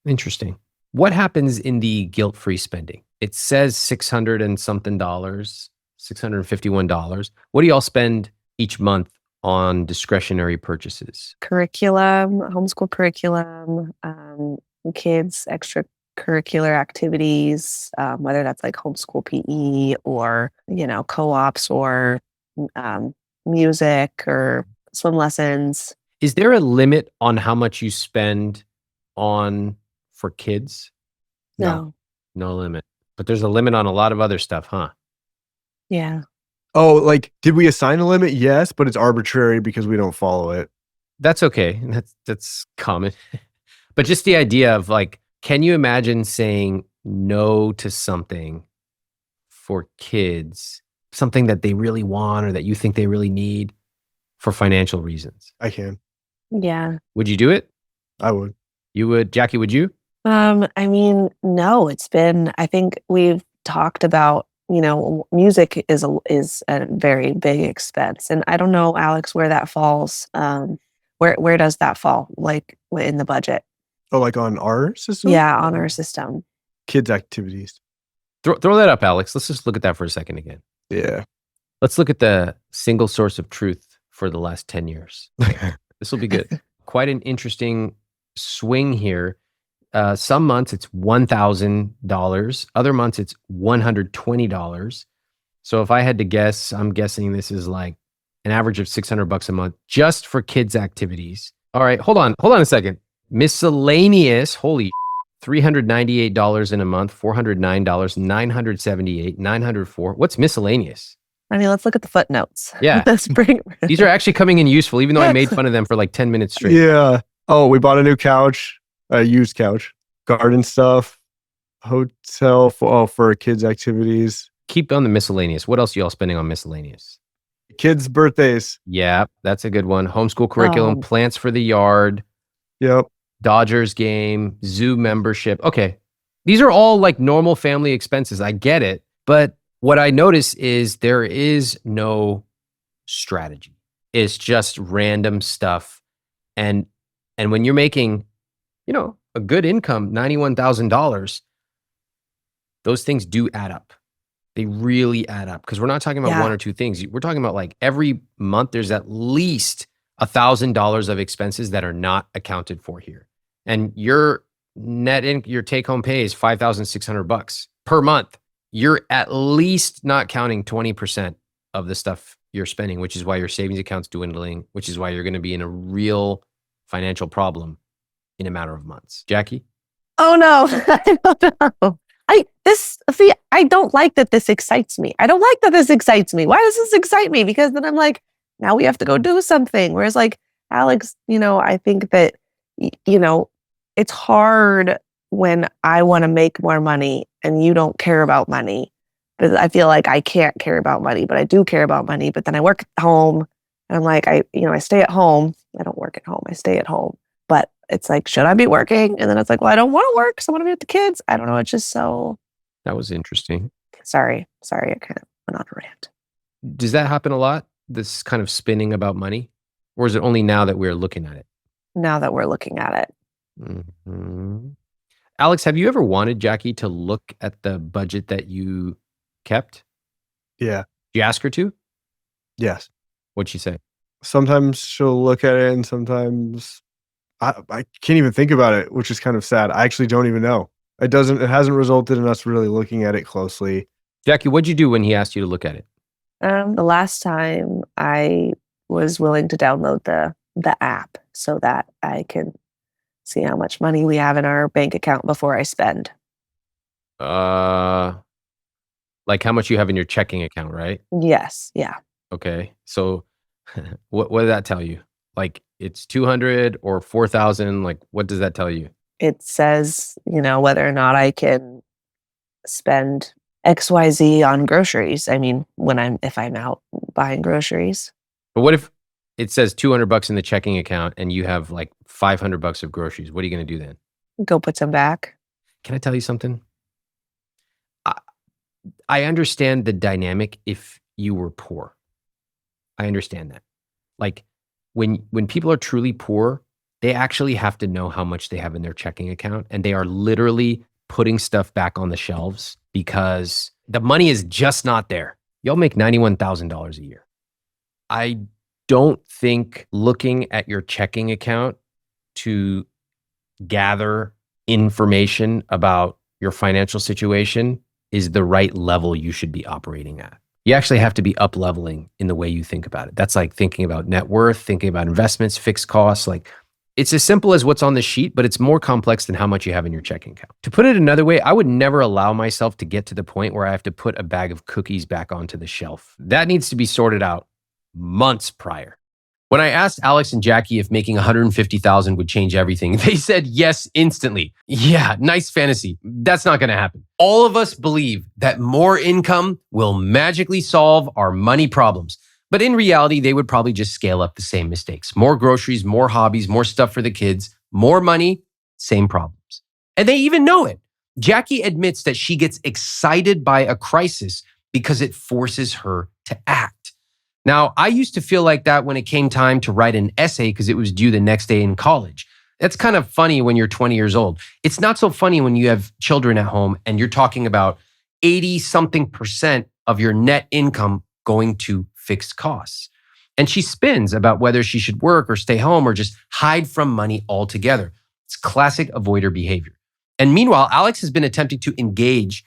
Interesting. What happens in the guilt-free spending? It says $600 and something dollars, $651. What do y'all spend each month on discretionary purchases? Curriculum, homeschool curriculum, kids, extracurricular activities, whether that's like homeschool PE or, co-ops or music or swim lessons. Is there a limit on how much you spend on for kids? No. No limit. But there's a limit on a lot of other stuff, huh? Yeah. Oh, like, did we assign a limit? Yes, but it's arbitrary because we don't follow it. That's okay. That's common. But just the idea of like, can you imagine saying no to something for kids, something that they really want or that you think they really need for financial reasons? I can. Yeah. Would you do it? I would. You would, Jackie, would you? I mean, no, I think we've talked about, music is a very big expense. And I don't know, Alex, where that falls. Where does that fall? Like in the budget? Oh, like on our system? Yeah, on our system. Kids activities. Throw that up, Alex. Let's just look at that for a second again. Yeah. Let's look at the single source of truth for the last 10 years. This will be good. Quite an interesting swing here. Some months it's $1,000. Other months it's $120. So if I had to guess, I'm guessing this is like an average of $600 a month just for kids' activities. All right, hold on a second. Miscellaneous, holy $398 in a month, $409, $978, $904. What's miscellaneous? I mean, let's look at the footnotes. Yeah. Let's bring These are actually coming in useful, even though I made fun of them for like 10 minutes straight. Yeah. Oh, we bought a new couch, a used couch, garden stuff, hotel for kids' activities. Keep on the miscellaneous. What else are y'all spending on miscellaneous? Kids' birthdays. Yeah, that's a good one. Homeschool curriculum, Oh. plants for the yard, Yep. Dodgers game, zoo membership. Okay. These are all like normal family expenses. I get it. But what I notice is there is no strategy. It's just random stuff. And when you're making, a good income, $91,000, those things do add up. They really add up because we're not talking about one or two things. We're talking about like every month there's at least $1,000 of expenses that are not accounted for here. And your your take home pay is $5,600 per month. You're at least not counting 20% of the stuff you're spending, which is why your savings account's dwindling, which is why you're going to be in a real financial problem in a matter of months. Jackie? Oh no, I don't know. I don't like that this excites me. I don't like that this excites me. Why does this excite me? Because then I'm like, now we have to go do something. Whereas like Alex, I think that, it's hard when I want to make more money and you don't care about money. But I feel like I can't care about money, but I do care about money. But then I work at home and I'm like, I stay at home. I don't work at home. I stay at home. But it's like, should I be working? And then it's like, well, I don't want to work because I want to be with the kids. I don't know. It's just so. That was interesting. Sorry. I kind of went on a rant. Does that happen a lot? This kind of spinning about money? Or is it only now that we're looking at it? Now that we're looking at it. Mhm. Alex, have you ever wanted Jackie to look at the budget that you kept? Yeah. Did you ask her to? Yes. What'd she say? Sometimes she'll look at it and sometimes I can't even think about it, which is kind of sad. I actually don't even know. It hasn't resulted in us really looking at it closely. Jackie, what'd you do when he asked you to look at it? The last time I was willing to download the app so that I can see how much money we have in our bank account before I spend. Like how much you have in your checking account, right? Yes. Yeah. Okay. So what did that tell you? Like it's 200 or 4,000? Like what does that tell you? It says, whether or not I can spend XYZ on groceries. I mean, if I'm out buying groceries. But what if it says $200 in the checking account and you have like $500 of groceries? What are you going to do then? Go put some back. Can I tell you something? I understand the dynamic if you were poor. I understand that. Like when people are truly poor, they actually have to know how much they have in their checking account, and they are literally putting stuff back on the shelves because the money is just not there. Y'all make $91,000 a year. I don't think looking at your checking account to gather information about your financial situation is the right level you should be operating at. You actually have to be up leveling in the way you think about it. That's like thinking about net worth, thinking about investments, fixed costs. Like it's as simple as what's on the sheet, but it's more complex than how much you have in your checking account. To put it another way, I would never allow myself to get to the point where I have to put a bag of cookies back onto the shelf. That needs to be sorted out months prior. When I asked Alex and Jackie if making $150,000 would change everything, they said yes instantly. Yeah, nice fantasy. That's not going to happen. All of us believe that more income will magically solve our money problems. But in reality, they would probably just scale up the same mistakes. More groceries, more hobbies, more stuff for the kids, more money, same problems. And they even know it. Jackie admits that she gets excited by a crisis because it forces her to act. Now, I used to feel like that when it came time to write an essay because it was due the next day in college. That's kind of funny when you're 20 years old. It's not so funny when you have children at home and you're talking about 80-something% of your net income going to fixed costs. And she spins about whether she should work or stay home or just hide from money altogether. It's classic avoider behavior. And meanwhile, Alex has been attempting to engage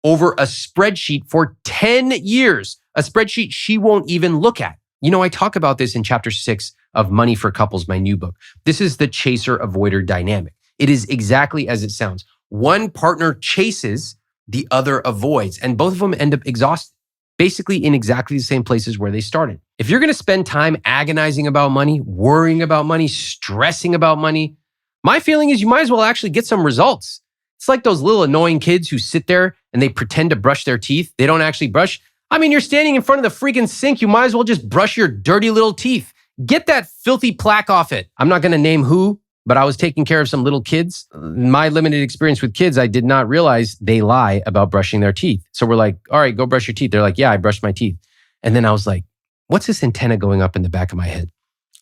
over a spreadsheet for 10 years, a spreadsheet she won't even look at. I talk about this in chapter 6 of Money for Couples, my new book. This is the chaser-avoider dynamic. It is exactly as it sounds. One partner chases, the other avoids, and both of them end up exhausted, basically in exactly the same places where they started. If you're going to spend time agonizing about money, worrying about money, stressing about money, my feeling is you might as well actually get some results. It's like those little annoying kids who sit there and they pretend to brush their teeth. They don't actually brush. I mean, you're standing in front of the freaking sink. You might as well just brush your dirty little teeth. Get that filthy plaque off it. I'm not going to name who, but I was taking care of some little kids. My limited experience with kids, I did not realize they lie about brushing their teeth. So we're like, all right, go brush your teeth. They're like, yeah, I brushed my teeth. And then I was like, what's this antenna going up in the back of my head?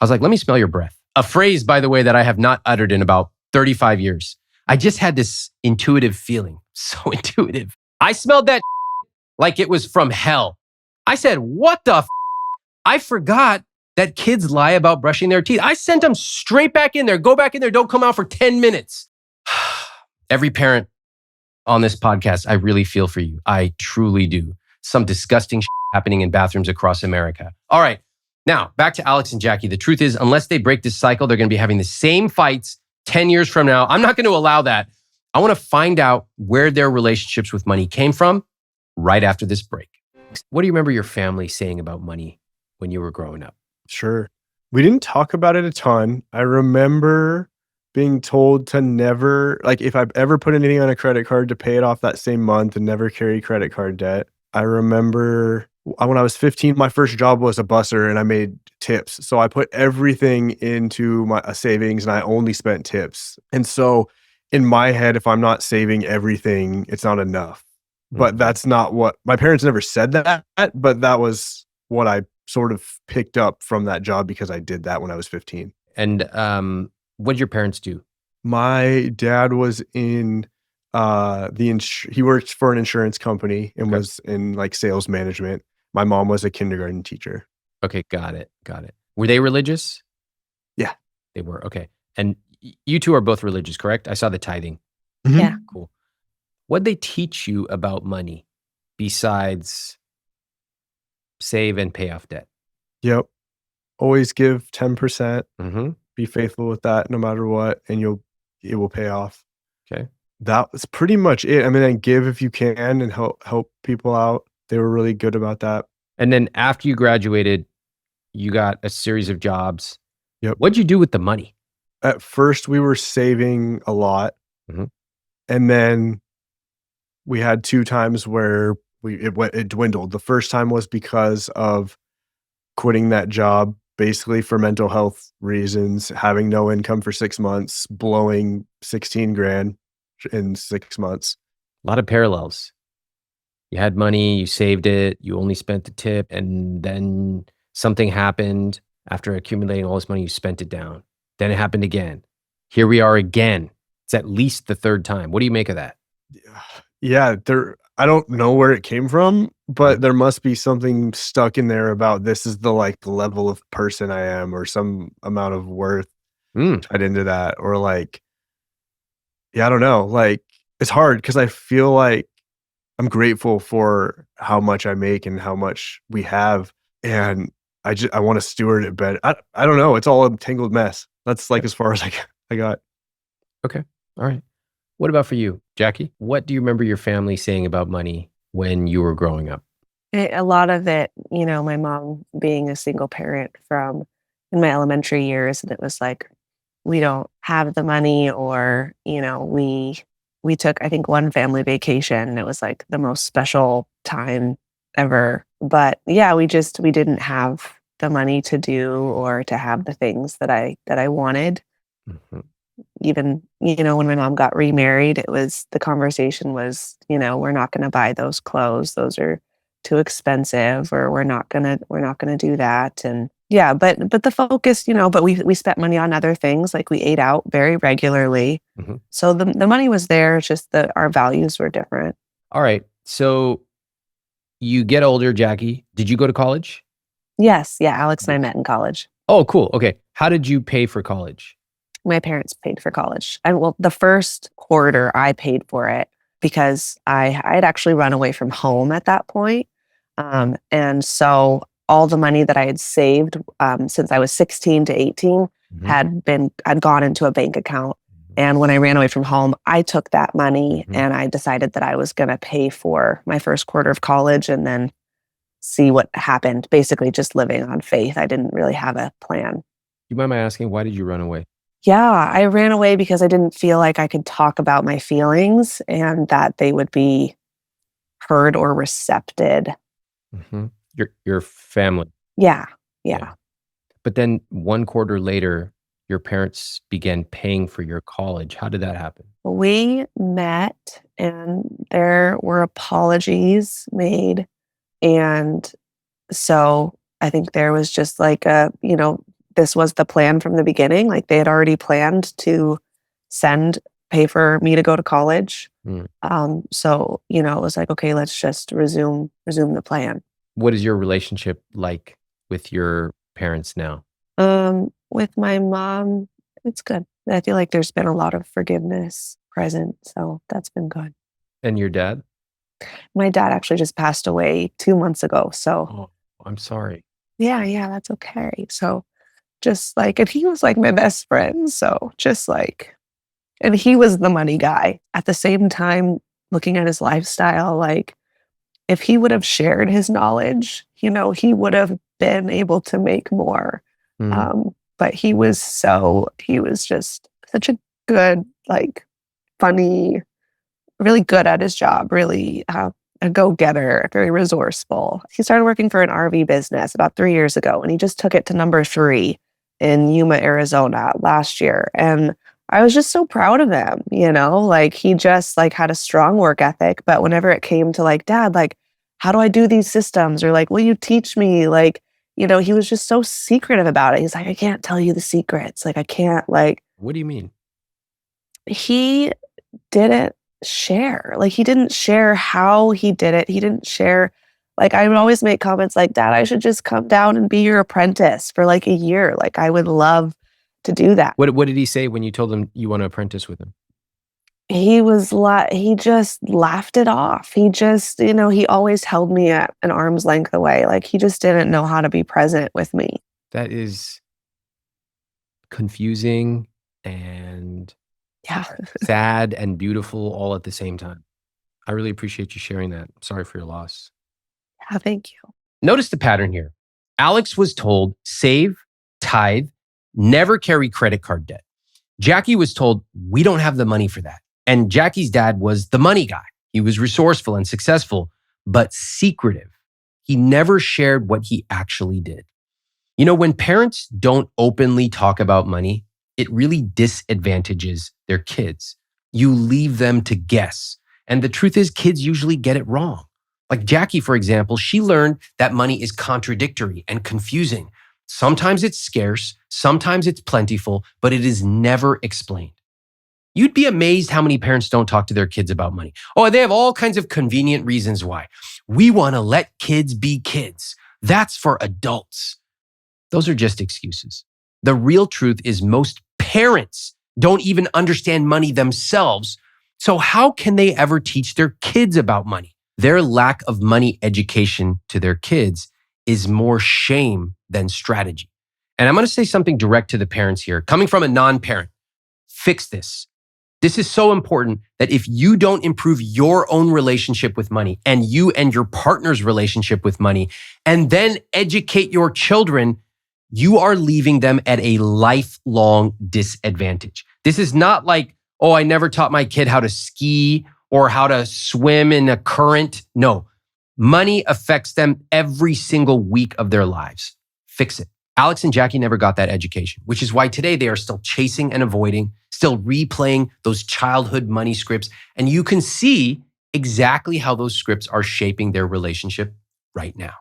I was like, let me smell your breath. A phrase, by the way, that I have not uttered in about 35 years. I just had this intuitive feeling. So intuitive. I smelled that like it was from hell. I said, what the I forgot that kids lie about brushing their teeth. I sent them straight back in there. Go back in there. Don't come out for 10 minutes. Every parent on this podcast, I really feel for you. I truly do. Some disgusting happening in bathrooms across America. All right. Now, back to Alex and Jackie. The truth is, unless they break this cycle, they're going to be having the same fights 10 years from now. I'm not going to allow that. I want to find out where their relationships with money came from right after this break. What do you remember your family saying about money when you were growing up? Sure. We didn't talk about it a ton. I remember being told to never, like if I've ever put anything on a credit card, to pay it off that same month and never carry credit card debt. I remember when I was 15, my first job was a busser and I made tips. So I put everything into my savings and I only spent tips. And so in my head, if I'm not saving everything, it's not enough. But that's not what my parents never said that, but that was what I sort of picked up from that job because I did that when I was 15. And what did your parents do? My dad was in he worked for an insurance company and Okay. was in like sales management. My mom was a kindergarten teacher. Okay, got it. Were they religious? Yeah. They were. Okay. And you two are both religious, correct? I saw the tithing. Mhm. Yeah. Cool. What'd they teach you about money besides save and pay off debt? Yep. Always give 10%. Mm-hmm. Be faithful with that no matter what, and it will pay off. Okay. That was pretty much it. I mean, and give if you can and help people out. They were really good about that. And then after you graduated, you got a series of jobs. Yep. What'd you do with the money? At first, we were saving a lot, Mhm. and then we had 2 times where it dwindled. The first time was because of quitting that job, basically for mental health reasons, having no income for 6 months, blowing 16 grand in 6 months. A lot of parallels. You had money, you saved it, you only spent the tip, and then something happened. After accumulating all this money, you spent it down. Then it happened again. Here we are again. It's at least the third time. What do you make of that? Yeah, I don't know where it came from, but there must be something stuck in there about this is the, like, level of person I am or some amount of worth Mm. tied into that or, like yeah, I don't know, like, it's hard because I feel like I'm grateful for how much I make and how much we have, and I wanna steward it better. I don't know, it's all a tangled mess. That's, like, as far as I got. Okay. All right. What about for you, Jackie? What do you remember your family saying about money when you were growing up? A lot of it, my mom being a single parent from in my elementary years, and it was like, we don't have the money, or, we took, I think, one family vacation, and it was like the most special time ever. But yeah, we didn't have the money to do or to have the things that I wanted. Mhm. Even, when my mom got remarried, the conversation was, we're not going to buy those clothes. Those are too expensive, or we're not going to do that. And yeah, but the focus, but we spent money on other things. Like we ate out very regularly. Mhm. So the money was there, it's just that our values were different. All right. So you get older, Jackie. Did you go to college? Yes, yeah, Alex and I met in college. Oh, cool. Okay. How did you pay for college? My parents paid for college. And well, the first quarter I paid for it because I had actually run away from home at that point. And so all the money that I had saved since I was 16 to 18 Mhm. had gone into a bank account. And when I ran away from home, I took that money Mhm. and I decided that I was going to pay for my first quarter of college and then see what happened. Basically, just living on faith. I didn't really have a plan. You mind my asking, why did you run away? Yeah, I ran away because I didn't feel like I could talk about my feelings and that they would be heard or recepted. Mhm. Your family. Yeah, Yeah. yeah. But then one quarter later, your parents began paying for your college. How did that happen? We met and there were apologies made. And so I think there was just like this was the plan from the beginning. Like they had already planned to pay for me to go to college. Mm. So, it was like, okay, let's just resume the plan. What is your relationship like with your parents now? With my mom, it's good. I feel like there's been a lot of forgiveness present, so that's been good. And your dad? My dad actually just passed away 2 months ago, so Oh, I'm sorry. yeah, that's okay. So just like, and he was like my best friend, so just like, and he was the money guy. At the same time, looking at his lifestyle, like if he would have shared his knowledge, he would have been able to make more. Mm. But he was just such a good, like funny, really good at his job, really a go-getter, very resourceful. He started working for an RV business about 3 years ago, and he just took it to number 3 in Yuma, Arizona last year. And I was just so proud of him, like he just like had a strong work ethic. But whenever it came to like, Dad, like, how do I do these systems? Or like, will you teach me? Like, he was just so secretive about it. He's like, I can't tell you the secrets. Like, I can't, like, What do you mean? he didn't share. Like, he didn't share how he did it. He didn't share, like, I would always make comments like, Dad, I should just come down and be your apprentice for like a year. Like, I would love to do that. What did he say when you told him you want to apprentice with him? He just laughed it off. He just, he always held me at an arm's length away. Like, he just didn't know how to be present with me. That is confusing and Yeah. sad and beautiful all at the same time. I really appreciate you sharing that. Sorry for your loss. Yeah, thank you. Notice the pattern here. Alex was told save, tithe, never carry credit card debt. Jackie was told we don't have the money for that. And Jackie's dad was the money guy. He was resourceful and successful, but secretive. He never shared what he actually did. When parents don't openly talk about money, it really disadvantages their kids. You leave them to guess. And the truth is, kids usually get it wrong. Like Jackie, for example, she learned that money is contradictory and confusing. Sometimes it's scarce, sometimes it's plentiful, but it is never explained. You'd be amazed how many parents don't talk to their kids about money. Oh, they have all kinds of convenient reasons why. We want to let kids be kids. That's for adults. Those are just excuses. The real truth is most parents don't even understand money themselves. So how can they ever teach their kids about money? Their lack of money education to their kids is more shame than strategy. And I'm going to say something direct to the parents here. Coming from a non-parent, fix this. This is so important that if you don't improve your own relationship with money and you and your partner's relationship with money, and then educate your children, you are leaving them at a lifelong disadvantage. This is not like, oh, I never taught my kid how to ski or how to swim in a current. No, money affects them every single week of their lives. Fix it. Alex and Jackie never got that education, which is why today they are still chasing and avoiding, still replaying those childhood money scripts. And you can see exactly how those scripts are shaping their relationship right now.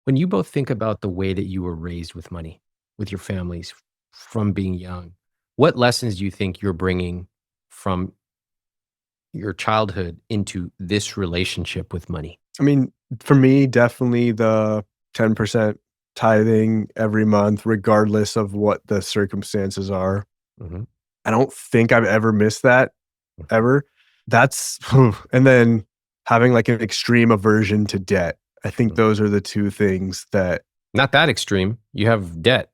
When you both think about the way that you were raised with money, with your families from being young, what lessons do you think you're bringing from your childhood into this relationship with money? I mean, for me, definitely the 10% tithing every month, regardless of what the circumstances are. Mm-hmm. I don't think I've ever missed that, ever. That's, and then having like an extreme aversion to debt. I think those are the two things that. Not that extreme. You have debt.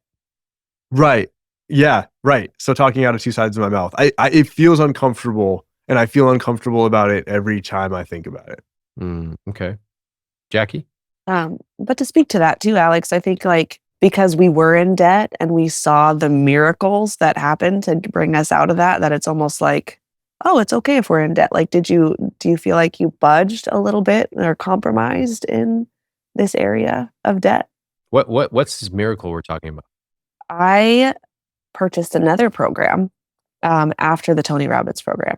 Right. Yeah. Right. So talking out of two sides of my mouth, it feels uncomfortable, and I feel uncomfortable about it every time I think about it. Okay. Jackie? But to speak to that too, Alex, I think like because we were in debt and we saw the miracles that happened to bring us out of that, that it's almost like, oh, it's okay if we're in debt. Like, do you feel like you budged a little bit or compromised in this area of debt? What's this miracle we're talking about? I purchased another program after the Tony Robbins program.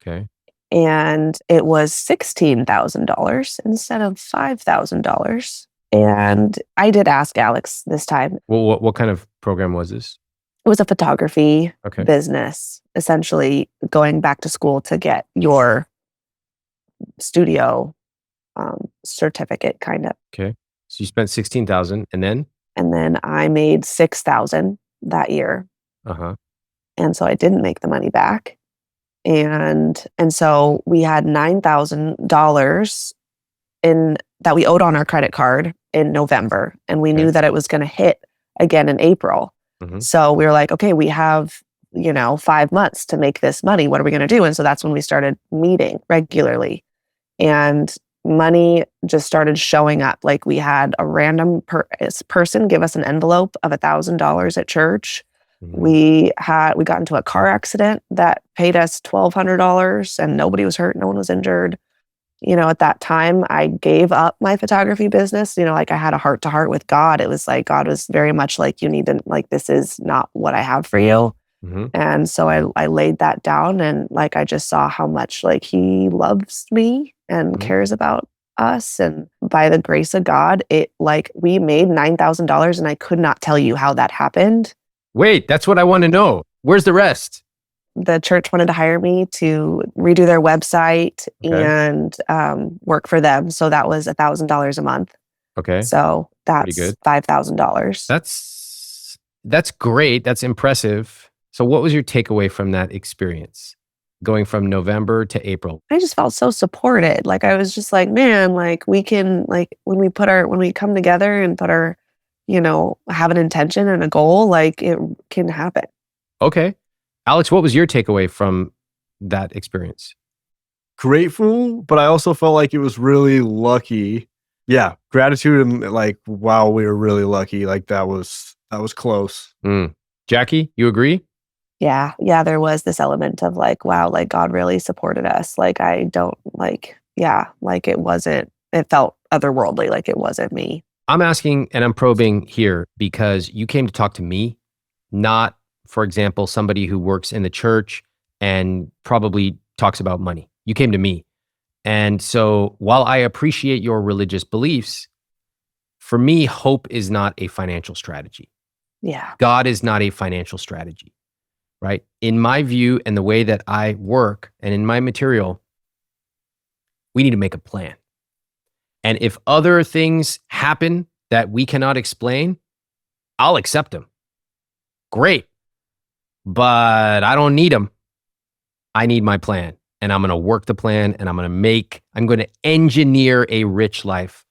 Okay. And it was $16,000 instead of $5,000. And I did ask Alex this time. Well, what kind of program was this? It was a photography Okay. business, essentially going back to school to get your studio certificate, kind of. Okay. So you spent $16,000 and then? And then I made $6,000 that year. Uh-huh. And so I didn't make the money back. And so we had $9,000 in that we owed on our credit card in November, and we knew that it was going to hit again in April. Mm-hmm. So we were like, okay, we have 5 months to make this money. What are we going to do? And so that's when we started meeting regularly, and money just started showing up. Like we had a random person give us an envelope of $1,000 at church. Mm-hmm. We got into a car accident that paid us $1,200 and nobody was hurt. No one was injured. At that time I gave up my photography business. Like I had a heart to heart with God. It was like, God was very much like, you need to, like, this is not what I have for you. Mm-hmm. And so I laid that down, and like, I just saw how much like he loves me and Mm-hmm. cares about us. And by the grace of God, we made $9,000 and I could not tell you how that happened. Wait, that's what I want to know. Where's the rest? The church wanted to hire me to redo their website and work for them. So that was $1,000 a month. Okay. So that's good. $5,000. That's great. That's impressive. So what was your takeaway from that experience? Going from November to April. I just felt so supported. Like I was just like, man, like we can, like when we come together and put our, have an intention and a goal, like it can happen. Okay. Alex, what was your takeaway from that experience? Grateful, but I also felt like it was really lucky. Yeah, gratitude and like, wow, we were really lucky. Like that was close. Jackie, you agree? Yeah, there was this element of like, wow, like God really supported us. Like it felt otherworldly, like it wasn't me. I'm asking and I'm probing here because you came to talk to me, not, for example, somebody who works in the church and probably talks about money. You came to me. And so while I appreciate your religious beliefs, for me, hope is not a financial strategy. Yeah. God is not a financial strategy, right? In my view and the way that I work and in my material, we need to make a plan. And if other things happen that we cannot explain, I'll accept them. Great. But I don't need them. I need my plan. And I'm going to work the plan and I'm going to engineer a rich life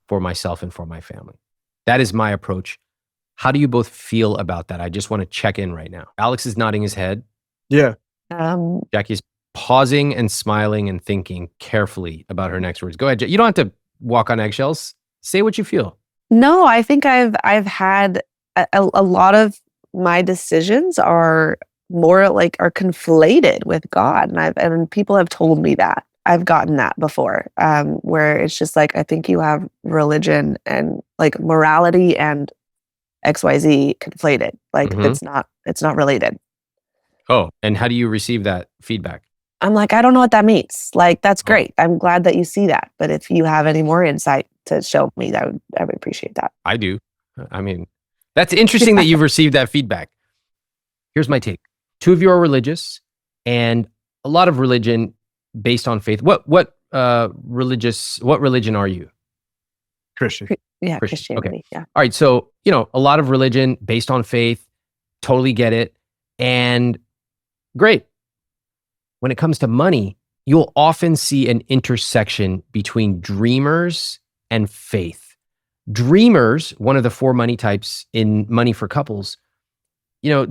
for myself and for my family. That is my approach. How do you both feel about that? I just want to check in right now. Alex is nodding his head. Yeah. Jackie's pausing and smiling and thinking carefully about her next words. Go ahead. You don't have to walk on eggshells. Say what you feel. No, I think I've had a lot of my decisions are more like are conflated with God, and people have told me that. I've gotten that before, where it's just like I think you have religion and like morality and XYZ conflated. Like it's not related. Oh, and how do you receive that feedback? I'm like, I don't know what that means. Like, that's great. I'm glad that you see that. But if you have any more insight to show me, I would appreciate that. I do. I mean, that's interesting that you've received that feedback. Here's my take. Two of you are religious and a lot of religion based on faith. What religion are you? Christian. Yeah, Christianity. Okay. Yeah. All right. So, a lot of religion based on faith, totally get it. And great. When it comes to money, you'll often see an intersection between dreamers and faith. Dreamers, one of the 4 money types in Money for Couples,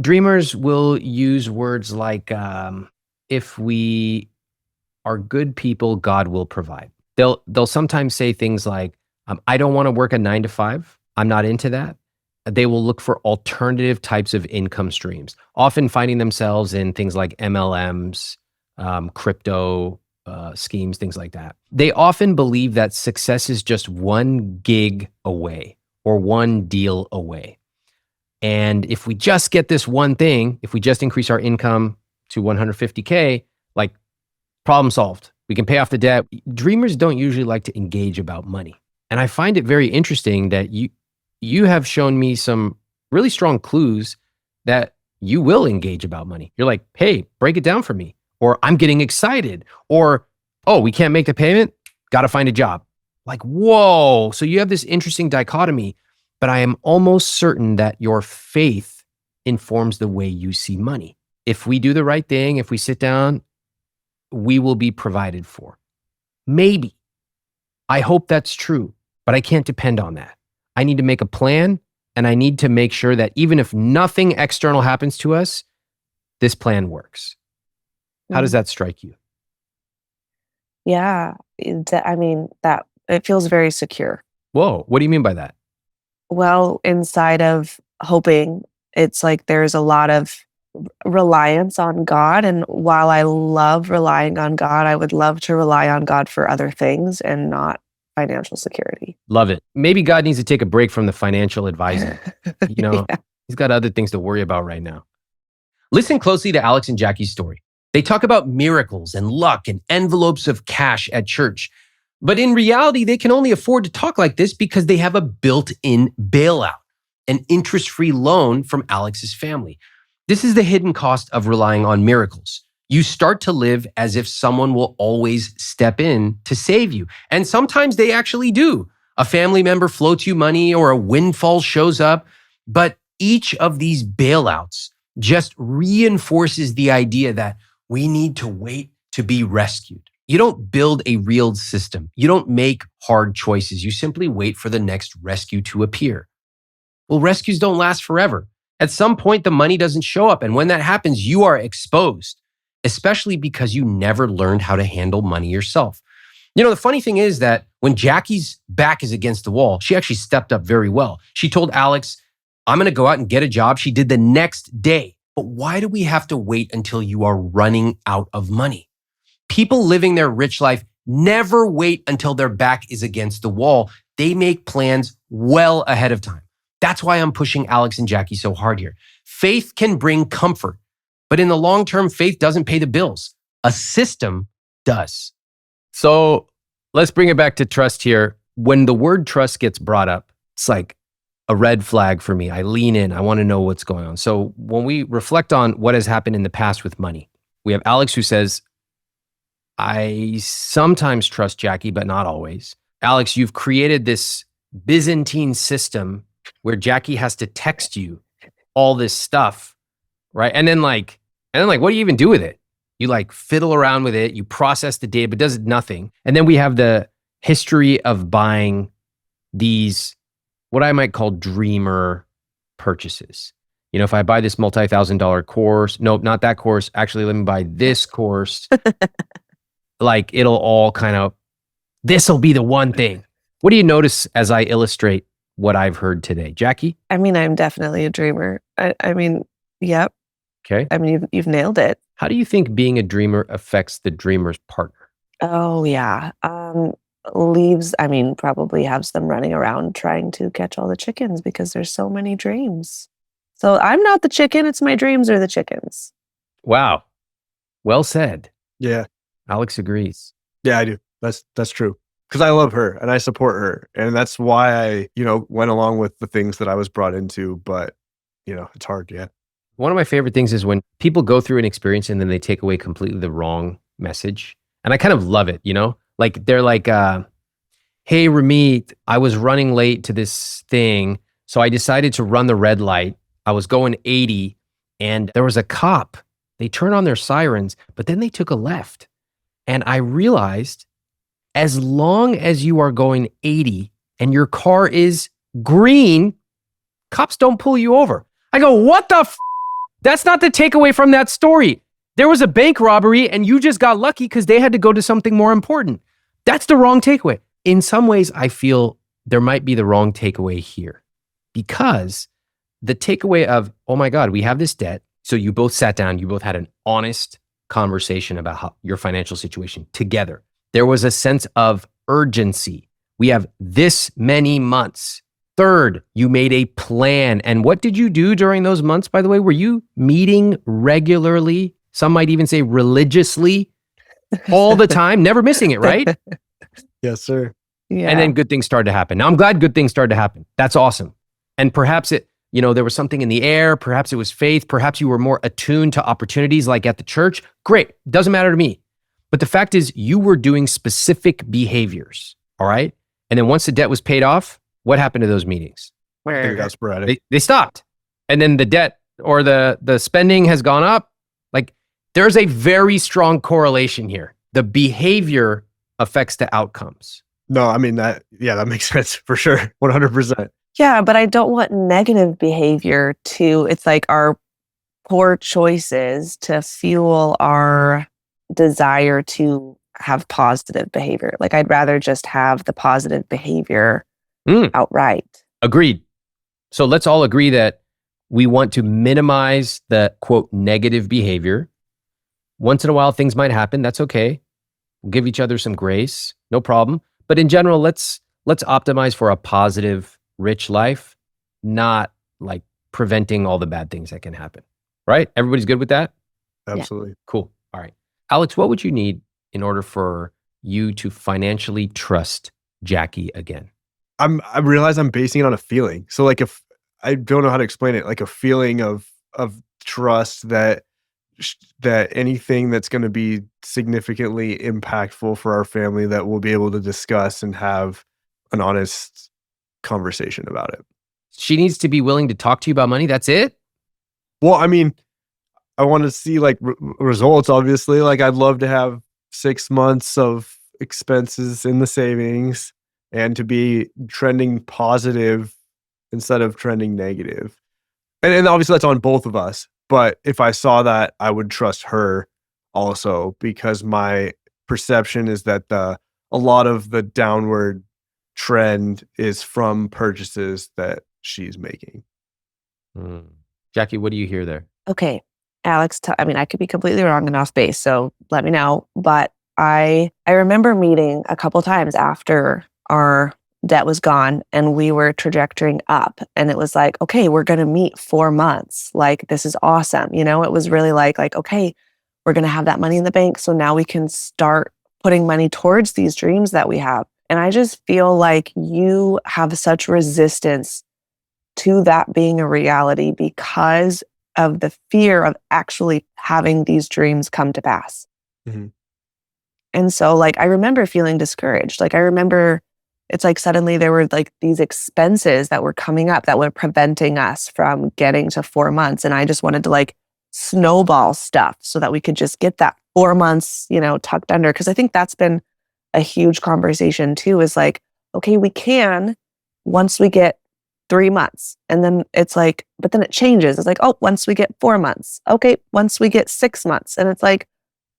dreamers will use words like, if we are good people, God will provide. They'll sometimes say things like, I don't want to work a 9 to 5. I'm not into that. They will look for alternative types of income streams, often finding themselves in things like MLMs, crypto schemes, things like that. They often believe that success is just one gig away or one deal away. And if we just get this one thing, if we just increase our income to 150K, like problem solved. We can pay off the debt. Dreamers don't usually like to engage about money. And I find it very interesting that you have shown me some really strong clues that you will engage about money. You're like, hey, break it down for me. Or I'm getting excited. Or, oh, we can't make the payment? Got to find a job. Like, whoa. So you have this interesting dichotomy, but I am almost certain that your faith informs the way you see money. If we do the right thing, if we sit down, we will be provided for. Maybe. I hope that's true, but I can't depend on that. I need to make a plan, and I need to make sure that even if nothing external happens to us, this plan works. How does that strike you? Yeah, that it feels very secure. Whoa, what do you mean by that? Well, inside of hoping, it's like there's a lot of reliance on God. And while I love relying on God, I would love to rely on God for other things and not financial security. Love it. Maybe God needs to take a break from the financial advising. Yeah. He's got other things to worry about right now. Listen closely to Alex and Jackie's story. They talk about miracles and luck and envelopes of cash at church. But in reality, they can only afford to talk like this because they have a built-in bailout, an interest-free loan from Alex's family. This is the hidden cost of relying on miracles. You start to live as if someone will always step in to save you. And sometimes they actually do. A family member floats you money or a windfall shows up. But each of these bailouts just reinforces the idea that we need to wait to be rescued. You don't build a real system. You don't make hard choices. You simply wait for the next rescue to appear. Well, rescues don't last forever. At some point, the money doesn't show up. And when that happens, you are exposed, especially because you never learned how to handle money yourself. You know, the funny thing is that when Jackie's back is against the wall, she actually stepped up very well. She told Alex, I'm going to go out and get a job. She did the next day. But why do we have to wait until you are running out of money? People living their rich life never wait until their back is against the wall. They make plans well ahead of time. That's why I'm pushing Alex and Jackie so hard here. Faith can bring comfort, but in the long term, faith doesn't pay the bills. A system does. So let's bring it back to trust here. When the word trust gets brought up, it's like a red flag for me. I lean in. I want to know what's going on. So when we reflect on what has happened in the past with money, we have Alex who says, I sometimes trust Jackie, but not always. Alex, you've created this Byzantine system where Jackie has to text you all this stuff, right? And then what do you even do with it? You like fiddle around with it, you process the data, but does nothing. And then we have the history of buying these, what I might call dreamer purchases. You know, if I buy this multi-$1,000 course, nope, not that course. Actually, let me buy this course. Like it'll all kind of, this'll be the one thing. What do you notice as I illustrate what I've heard today? Jackie? I mean, I'm definitely a dreamer. I mean, yep. Okay. I mean, you've nailed it. How do you think being a dreamer affects the dreamer's partner? Oh, yeah. Probably has them running around trying to catch all the chickens because there's so many dreams. So I'm not the chicken. It's my dreams are the chickens. Wow. Well said. Yeah. Alex agrees. Yeah, I do. That's true. Because I love her and I support her. And that's why I, went along with the things that I was brought into. But, it's hard. Yeah. One of my favorite things is when people go through an experience and then they take away completely the wrong message. And I kind of love it, Like they're like, hey, Ramit, I was running late to this thing. So I decided to run the red light. I was going 80 and there was a cop. They turned on their sirens, but then they took a left. And I realized as long as you are going 80 and your car is green, cops don't pull you over. I go, what the f? That's not the takeaway from that story. There was a bank robbery and you just got lucky because they had to go to something more important. That's the wrong takeaway. In some ways, I feel there might be the wrong takeaway here because the takeaway of, oh my God, we have this debt. So you both sat down, you both had an honest conversation about your financial situation together. There was a sense of urgency. We have this many months. Third, you made a plan. And what did you do during those months, by the way? Were you meeting regularly? Some might even say religiously, all the time, never missing it, right? Yes, sir. Yeah. And then good things started to happen. Now, I'm glad good things started to happen. That's awesome. And perhaps there was something in the air. Perhaps it was faith. Perhaps you were more attuned to opportunities like at the church. Great. Doesn't matter to me. But the fact is you were doing specific behaviors. All right. And then once the debt was paid off, what happened to those meetings? It got sporadic. They stopped. And then the debt or the spending has gone up. Like there's a very strong correlation here. The behavior affects the outcomes. No, I mean that makes sense for sure. 100%. Yeah, but I don't want negative behavior it's like our poor choices to fuel our desire to have positive behavior. Like I'd rather just have the positive behavior outright. Agreed. So let's all agree that we want to minimize the quote negative behavior. Once in a while, things might happen. That's okay. We'll give each other some grace. No problem. But in general, let's optimize for a positive, rich life, not like preventing all the bad things that can happen. Right? Everybody's good with that? Absolutely. Cool. All right. Alex, what would you need in order for you to financially trust Jackie again? I realize I'm basing it on a feeling. So like if I don't know how to explain it, like a feeling of trust that that anything that's going to be significantly impactful for our family that we'll be able to discuss and have an honest conversation about it. She needs to be willing to talk to you about money. That's it? Well, I mean, I want to see like results obviously. Like I'd love to have 6 months of expenses in the savings and to be trending positive instead of trending negative. And obviously that's on both of us. But if I saw that, I would trust her also because my perception is that a lot of the downward trend is from purchases that she's making. Hmm. Jackie, what do you hear there? Okay, Alex, I mean, I could be completely wrong and off base, so let me know. But I remember meeting a couple times after our debt was gone and we were trajectorying up, and it was like, okay, we're going to meet 4 months. Like, this is awesome. You know, it was really like, okay, we're going to have that money in the bank. So now we can start putting money towards these dreams that we have. And I just feel like you have such resistance to that being a reality because of the fear of actually having these dreams come to pass. Mhm. And so like I remember feeling discouraged. Like I remember it's like suddenly there were like these expenses that were coming up that were preventing us from getting to 4 months. And I just wanted to like snowball stuff so that we could just get that 4 months, you know, tucked under. Cause I think that's been a huge conversation too, is like, okay, we can once we get 3 months. And then it's like, but then it changes. It's like, oh, once we get 4 months. Okay, once we get 6 months. And it's like,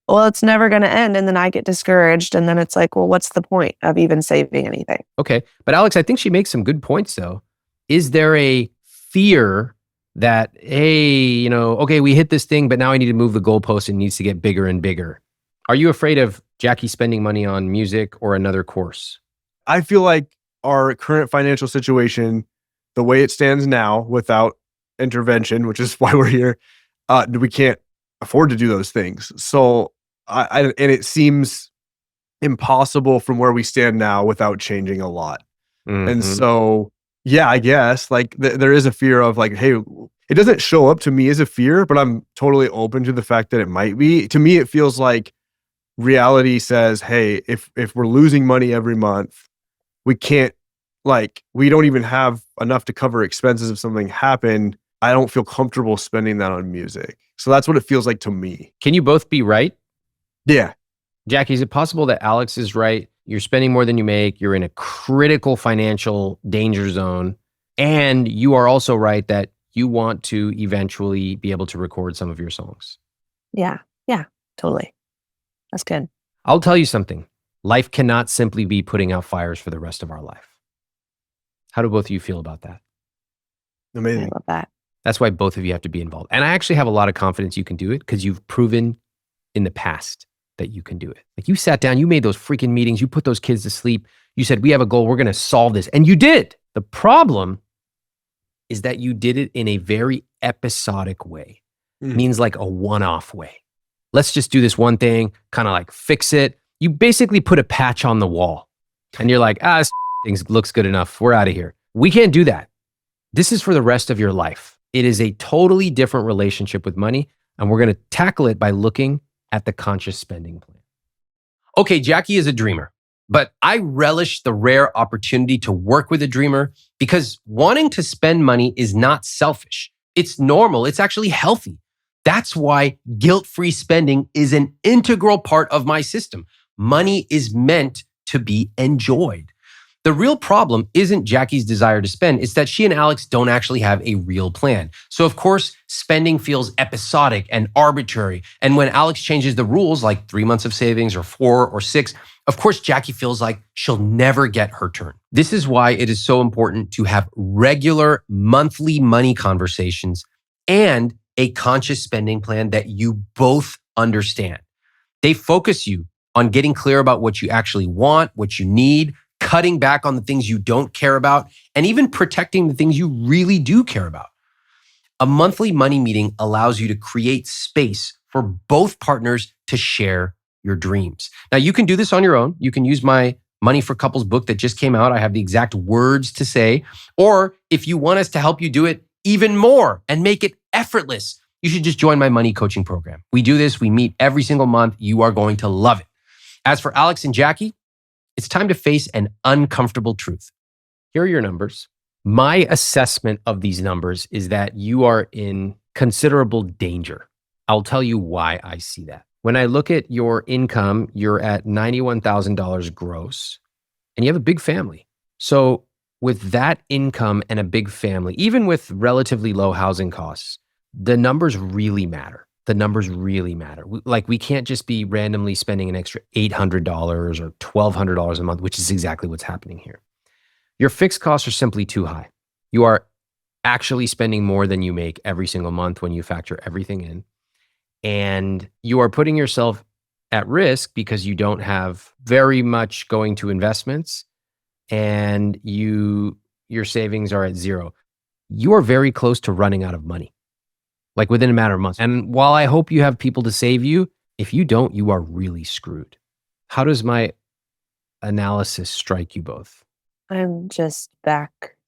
well, it's never going to end. And then I get discouraged. And then it's like, well, what's the point of even saving anything? Okay. But Alex, I think she makes some good points though. Is there a fear that, hey, you know, okay, we hit this thing, but now I need to move the goalpost and it needs to get bigger and bigger? Are you afraid of Jackie spending money on music or another course? I feel like our current financial situation, the way it stands now without intervention, which is why we're here, we can't afford to do those things. So and it seems impossible from where we stand now without changing a lot. And Mhm. so, yeah, I guess like there is a fear of like, hey, it doesn't show up to me as a fear, but I'm totally open to the fact that it might be. To me, it feels like reality says, hey, if we're losing money every month, we can't we don't even have enough to cover expenses if something happened. I don't feel comfortable spending that on music. So that's what it feels like to me. Can you both be right? Yeah. Jackie, is it possible that Alex is right? You're spending more than you make. You're in a critical financial danger zone. And you are also right that you want to eventually be able to record some of your songs. Yeah. Yeah, totally. That's good. I'll tell you something. Life cannot simply be putting out fires for the rest of our life. How do both of you feel about that? I Amazing. love that. That's why both of you have to be involved. And I actually have a lot of confidence you can do it because you've proven in the past that you can do it. Like you sat down, you made those freaking meetings, you put those kids to sleep. You said, we have a goal, we're going to solve this. And you did. The problem is that you did it in a very episodic way. Mm. Means like a one-off way. Let's just do this one thing, kind of like fix it. You basically put a patch on the wall and you're like, this thing looks good enough. We're out of here. We can't do that. This is for the rest of your life. It is a totally different relationship with money. And we're going to tackle it by looking at the conscious spending plan. Okay, Jackie is a dreamer, but I relish the rare opportunity to work with a dreamer because wanting to spend money is not selfish. It's normal. It's actually healthy. That's why guilt-free spending is an integral part of my system. Money is meant to be enjoyed. The real problem isn't Jackie's desire to spend. It's that she and Alex don't actually have a real plan. So of course, spending feels episodic and arbitrary. And when Alex changes the rules, like 3 months of savings or 4 or 6, of course, Jackie feels like she'll never get her turn. This is why it is so important to have regular monthly money conversations and a conscious spending plan that you both understand. They focus you on getting clear about what you actually want, what you need, cutting back on the things you don't care about, and even protecting the things you really do care about. A monthly money meeting allows you to create space for both partners to share your dreams. Now, you can do this on your own. You can use my Money for Couples book that just came out. I have the exact words to say. Or if you want us to help you do it even more and make it effortless, you should just join my money coaching program. We do this. We meet every single month. You are going to love it. As for Alex and Jackie, it's time to face an uncomfortable truth. Here are your numbers. My assessment of these numbers is that you are in considerable danger. I'll tell you why I see that. When I look at your income, you're at $91,000 gross, and you have a big family. So with that income and a big family, even with relatively low housing costs, the numbers really matter. The numbers really matter. We can't just be randomly spending an extra $800 or $1,200 a month, which is exactly what's happening here. Your fixed costs are simply too high. You are actually spending more than you make every single month when you factor everything in. And you are putting yourself at risk because you don't have very much going to investments and your savings are at zero. You are very close to running out of money, like within a matter of months. And while I hope you have people to save you, if you don't, you are really screwed. How does my analysis strike you both? I'm just back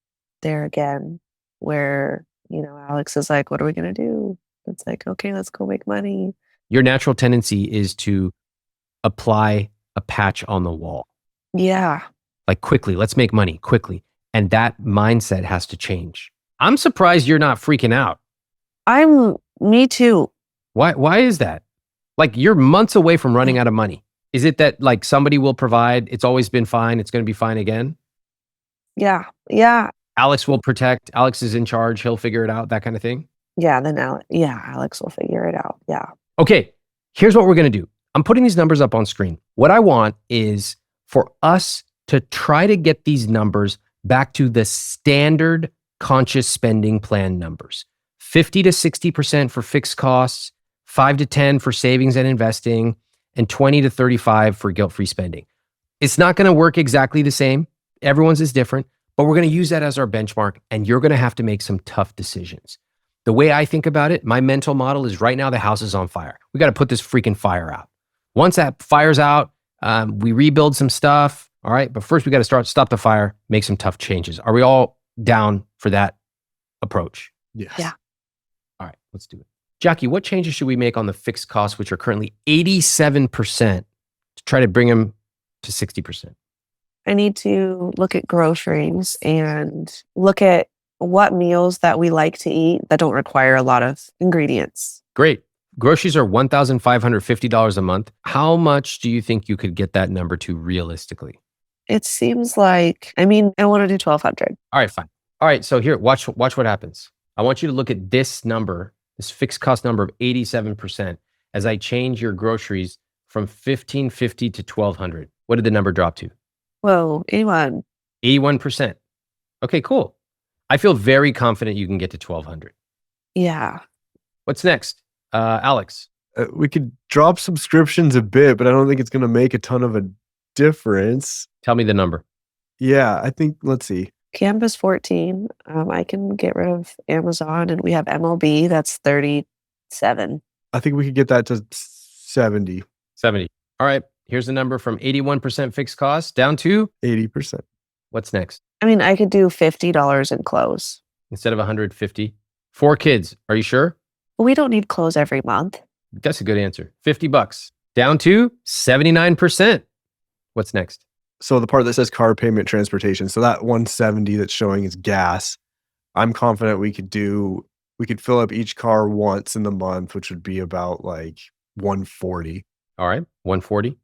there again where, Alex is like, what are we going to do? It's like, okay, let's go make money. Your natural tendency is to apply a patch on the wall. Yeah. Like quickly, let's make money quickly. And that mindset has to change. I'm surprised you're not freaking out. Me too. Why is that? Like you're months away from running out of money. Is it that like somebody will provide, it's always been fine, it's going to be fine again? Yeah. Yeah. Alex will protect, Alex is in charge, he'll figure it out, that kind of thing? Yeah. Then Alex will figure it out. Yeah. Okay, here's what we're going to do. I'm putting these numbers up on screen. What I want is for us to try to get these numbers back to the standard conscious spending plan numbers. 50 to 60% for fixed costs, 5 to 10 for savings and investing, and 20 to 35 for guilt-free spending. It's not going to work exactly the same. Everyone's is different, but we're going to use that as our benchmark, and you're going to have to make some tough decisions. The way I think about it, my mental model is right now the house is on fire. We got to put this freaking fire out. Once that fire's out, we rebuild some stuff. All right. But first we got to stop the fire, make some tough changes. Are we all down for that approach? Yes. Yeah. All right, let's do it. Jackie, what changes should we make on the fixed costs, which are currently 87%, to try to bring them to 60%? I need to look at groceries and look at what meals that we like to eat that don't require a lot of ingredients. Great. Groceries are $1,550 a month. How much do you think you could get that number to realistically? It seems like, I want to do 1,200. All right, fine. All right, so here, watch what happens. I want you to look at this number, this fixed cost number of 87%, as I change your groceries from $1,550 to $1,200. What did the number drop to? Whoa, 81. 81%. Okay, cool. I feel very confident you can get to 1,200. Yeah. What's next? Alex. We could drop subscriptions a bit, but I don't think it's going to make a ton of a difference. Tell me the number. Yeah, I think, let's see. Canvas 14. I can get rid of Amazon, and we have MLB. That's 37. I think we could get that to 70. 70. All right. Here's the number from 81% fixed cost down to 80%. What's next? I could do $50 in clothes. Instead of 150. 4 kids. Are you sure? We don't need clothes every month. That's a good answer. $50 down to 79%. What's next? So the part that says car payment transportation, so that 170 that's showing is gas. I'm confident we could fill up each car once in the month, which would be about like 140. All right. 140.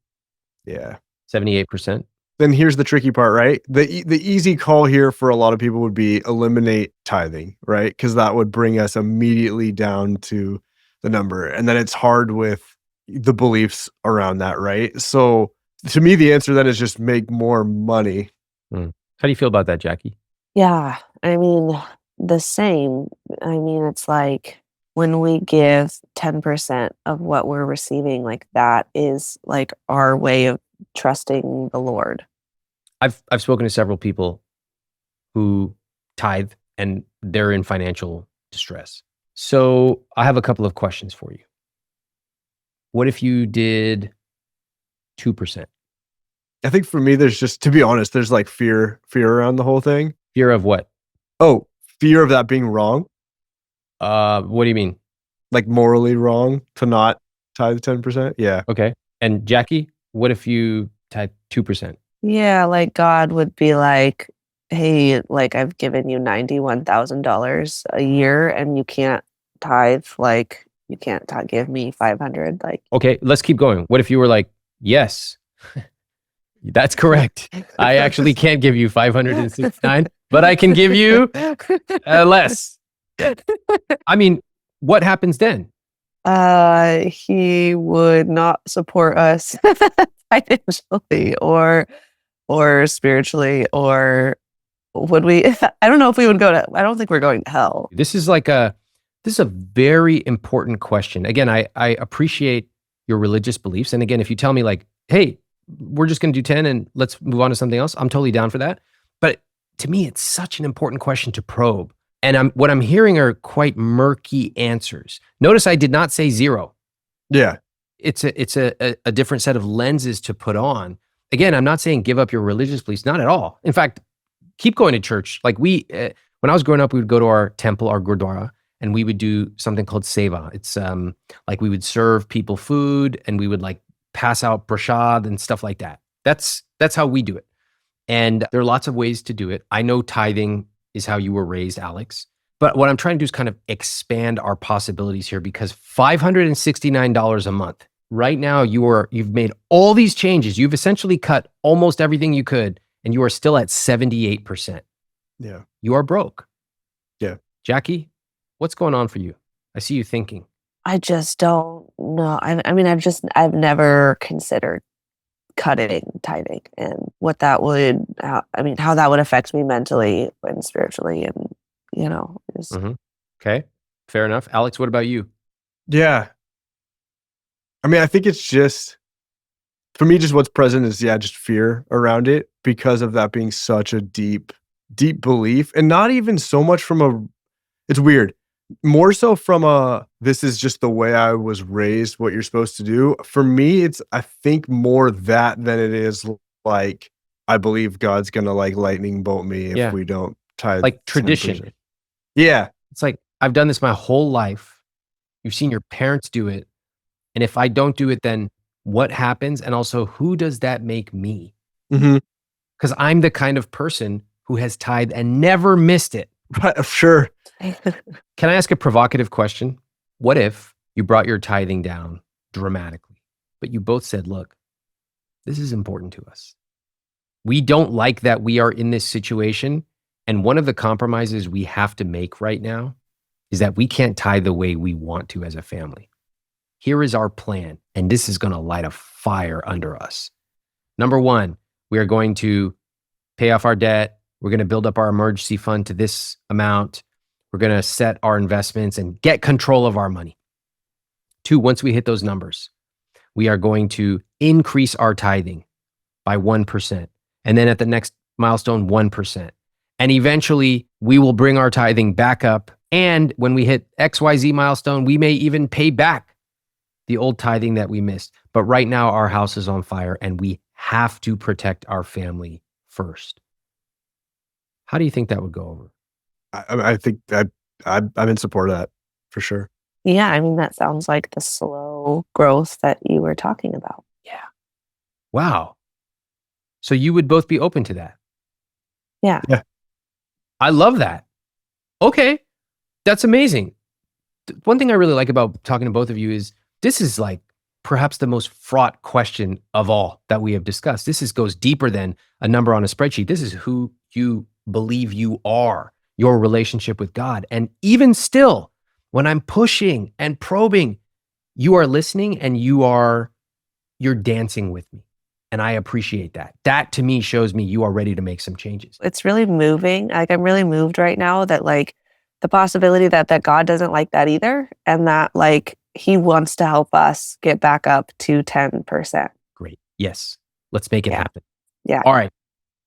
Yeah. 78%. Then here's the tricky part, right? The easy call here for a lot of people would be eliminate tithing, right? Because that would bring us immediately down to the number. And then it's hard with the beliefs around that, right? So to me, the answer then is just make more money. How do you feel about that, Jackie? Yeah. The same. It's like when we give 10% of what we're receiving, like that is like our way of trusting the Lord. I've spoken to several people who tithe and they're in financial distress. So I have a couple of questions for you. What if you did 2%? I think for me, there's just, to be honest, there's like fear around the whole thing. Fear of what? Oh, fear of that being wrong, What do you mean? like morally wrong to not tithe 10%. Yeah. Okay. And Jackie, what if you tithe 2%? Yeah, like God would be like, hey, like I've given you $91,000 a year and you can't tithe, like you can't give me 500. Like, Okay, let's keep going. What if you were like, yes, that's correct. I actually can't give you 569, but I can give you less. I mean, what happens then? he would not support us financially or spiritually, or would we? I don't know if we would go to. I don't think we're going to hell. This is a very important question. Again, I appreciate your religious beliefs. And again, if you tell me like, hey, we're just going to do 10 and let's move on to something else, I'm totally down for that. But to me, it's such an important question to probe. And what I'm hearing are quite murky answers. Notice I did not say 0. Yeah. It's a different set of lenses to put on. Again, I'm not saying give up your religious beliefs, not at all. In fact, keep going to church. Like when I was growing up, we would go to our temple, our gurdwara, and we would do something called seva. It's like we would serve people food and we would like pass out prasad and stuff like that. That's how we do it. And there are lots of ways to do it. I know tithing is how you were raised, Alex. But what I'm trying to do is kind of expand our possibilities here, because $569 a month. Right now, you've made all these changes. You've essentially cut almost everything you could, and you are still at 78%. Yeah. You are broke. Yeah. Jackie, what's going on for you? I see you thinking. I just don't know. I mean, I've never considered tithing and what that would, how that would affect me mentally and spiritually, and just Okay, fair enough. Alex, what about you? Yeah. I mean, I think it's just, for me, just what's present is, just fear around it because of that being such a deep, deep belief. And not even so much it's weird, more so from this is just the way I was raised, what you're supposed to do. For me, it's, I think, more that than it is like, I believe God's going to like lightning bolt me if we don't tithe. Like tradition. 10%. Yeah. It's like, I've done this my whole life. You've seen your parents do it. And if I don't do it, then what happens? And also, who does that make me? Mm-hmm. Because I'm the kind of person who has tithed and never missed it. Right, sure. Can I ask a provocative question? What if you brought your tithing down dramatically, but you both said, look, this is important to us. We don't like that we are in this situation. And one of the compromises we have to make right now is that we can't tithe the way we want to as a family. Here is our plan, and this is going to light a fire under us. Number one, we are going to pay off our debt. We're going to build up our emergency fund to this amount. We're going to set our investments and get control of our money. 2, once we hit those numbers, we are going to increase our tithing by 1%. And then at the next milestone, 1%. And eventually we will bring our tithing back up. And when we hit XYZ milestone, we may even pay back the old tithing that we missed. But right now our house is on fire and we have to protect our family first. How do you think that would go over? I think that I'm in support of that for sure. Yeah, I mean, that sounds like the slow growth that you were talking about. Yeah. Wow. So you would both be open to that? Yeah. Yeah. I love that. Okay. That's amazing. One thing I really like about talking to both of you is this is like perhaps the most fraught question of all that we have discussed. This goes deeper than a number on a spreadsheet. This is who you believe you are, your relationship with God. And even still, when I'm pushing and probing, you are listening and you're dancing with me. And I appreciate that. That to me shows me you are ready to make some changes. It's really moving. Like, I'm really moved right now that like the possibility that God doesn't like that either. And that like he wants to help us get back up to 10%. Great. Yes. Let's make it happen. Yeah. All right.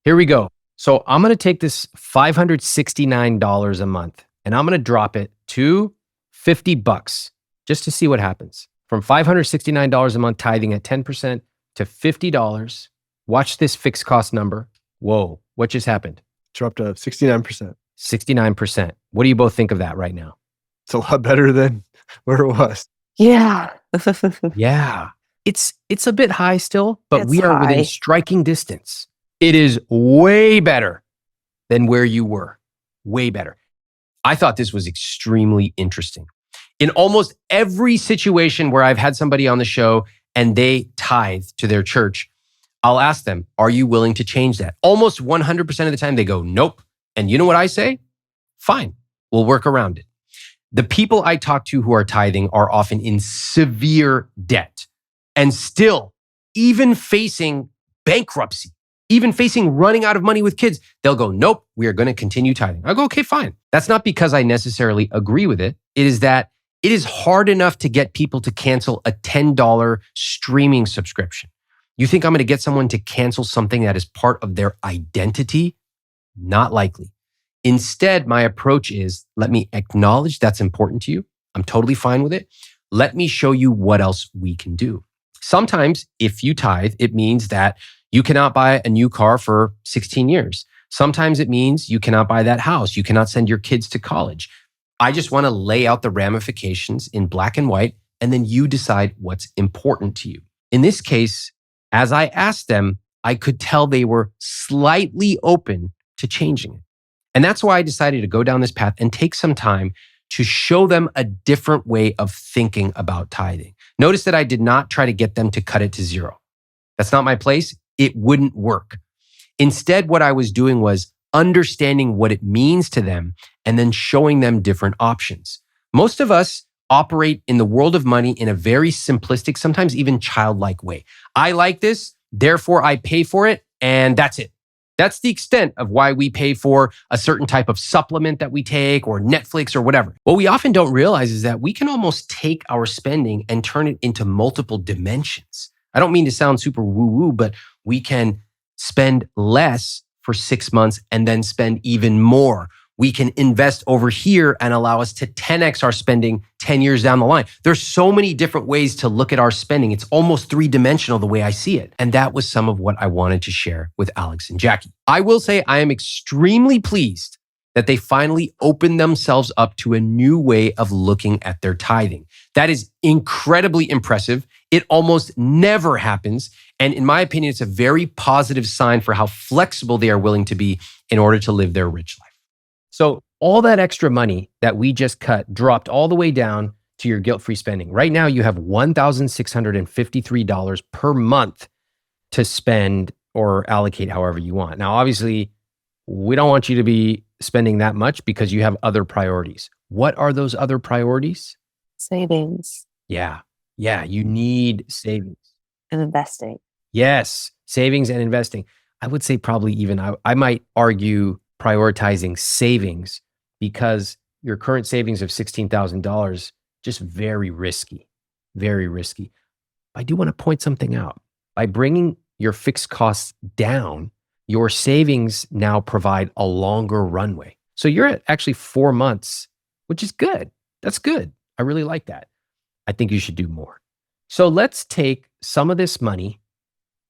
Here we go. So I'm going to take this $569 a month and I'm going to drop it to $50 just to see what happens. From $569 a month tithing at 10% to $50. Watch this fixed cost number. Whoa, what just happened? Dropped to 69%. 69%. What do you both think of that right now? It's a lot better than where it was. Yeah. Yeah. It's a bit high still, but It's we are within high. striking distance. It is way better than where you were. Way better. I thought this was extremely interesting. In almost every situation where I've had somebody on the show and they tithe to their church, I'll ask them, are you willing to change that? Almost 100% of the time they go, nope. And you know what I say? Fine, we'll work around it. The people I talk to who are tithing are often in severe debt and still, even facing bankruptcy, even facing running out of money with kids, they'll go, nope, we are going to continue tithing. I go, okay, fine. That's not because I necessarily agree with it. It is that it is hard enough to get people to cancel a $10 streaming subscription. You think I'm going to get someone to cancel something that is part of their identity? Not likely. Instead, my approach is, let me acknowledge that's important to you. I'm totally fine with it. Let me show you what else we can do. Sometimes if you tithe, it means that you cannot buy a new car for 16 years. Sometimes it means you cannot buy that house. You cannot send your kids to college. I just want to lay out the ramifications in black and white, and then you decide what's important to you. In this case, as I asked them, I could tell they were slightly open to changing it. And that's why I decided to go down this path and take some time to show them a different way of thinking about tithing. Notice that I did not try to get them to cut it to zero. That's not my place. It wouldn't work. Instead, what I was doing was understanding what it means to them and then showing them different options. Most of us operate in the world of money in a very simplistic, sometimes even childlike way. I like this, therefore I pay for it, and that's it. That's the extent of why we pay for a certain type of supplement that we take or Netflix or whatever. What we often don't realize is that we can almost take our spending and turn it into multiple dimensions. I don't mean to sound super woo-woo, but we can spend less for 6 months and then spend even more. We can invest over here and allow us to 10x our spending 10 years down the line. There's so many different ways to look at our spending. It's almost three-dimensional the way I see it. And that was some of what I wanted to share with Alex and Jackie. I will say I am extremely pleased that they finally opened themselves up to a new way of looking at their tithing. That is incredibly impressive. It almost never happens. And in my opinion, it's a very positive sign for how flexible they are willing to be in order to live their rich life. So all that extra money that we just cut dropped all the way down to your guilt-free spending. Right now, you have $1,653 per month to spend or allocate however you want. Now, obviously, we don't want you to be spending that much because you have other priorities. What are those other priorities? Savings Yeah, you need savings. and investing. Yes, savings and investing. I would say probably even, I might argue prioritizing savings because your current savings of $16,000, just very risky, very risky. I do want to point something out. By bringing your fixed costs down, your savings now provide a longer runway. So you're at actually 4 months, which is good. That's good. I really like that. I think you should do more. So let's take some of this money,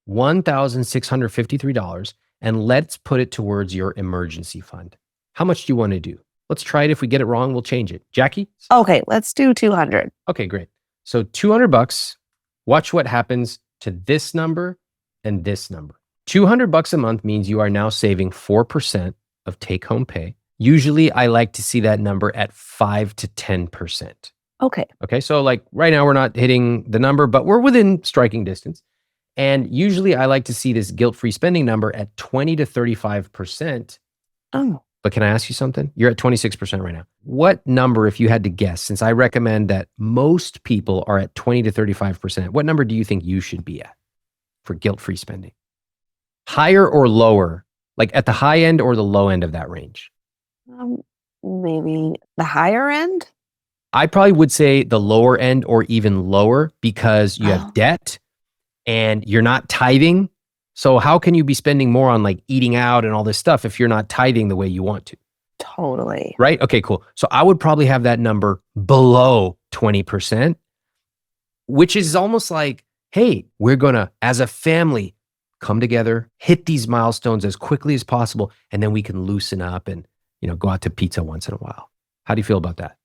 $1,653, and let's put it towards your emergency fund. How much do you want to do? Let's try it. If we get it wrong, we'll change it. Jackie? Okay, let's do 200. Okay, great. So $200, watch what happens to this number and this number. $200 a month means you are now saving 4% of take-home pay. Usually I like to see that number at 5 to 10%. Okay. Okay, so like right now we're not hitting the number, but we're within striking distance. And usually I like to see this guilt-free spending number at 20 to 35%. Oh, But can I ask you something? You're at 26% right now. What number, if you had to guess, since I recommend that most people are at 20 to 35%, what number do you think you should be at for guilt-free spending? Higher or lower? Like at the high end or the low end of that range? maybe the higher end? I probably would say the lower end or even lower because you have debt and you're not tithing. So how can you be spending more on like eating out and all this stuff if you're not tithing the way you want to? Totally. Right? Okay, cool. So I would probably have that number below 20%, which is almost like hey, we're going to, as a family, come together, hit these milestones as quickly as possible, and then we can loosen up and, go out to pizza once in a while. How do you feel about that?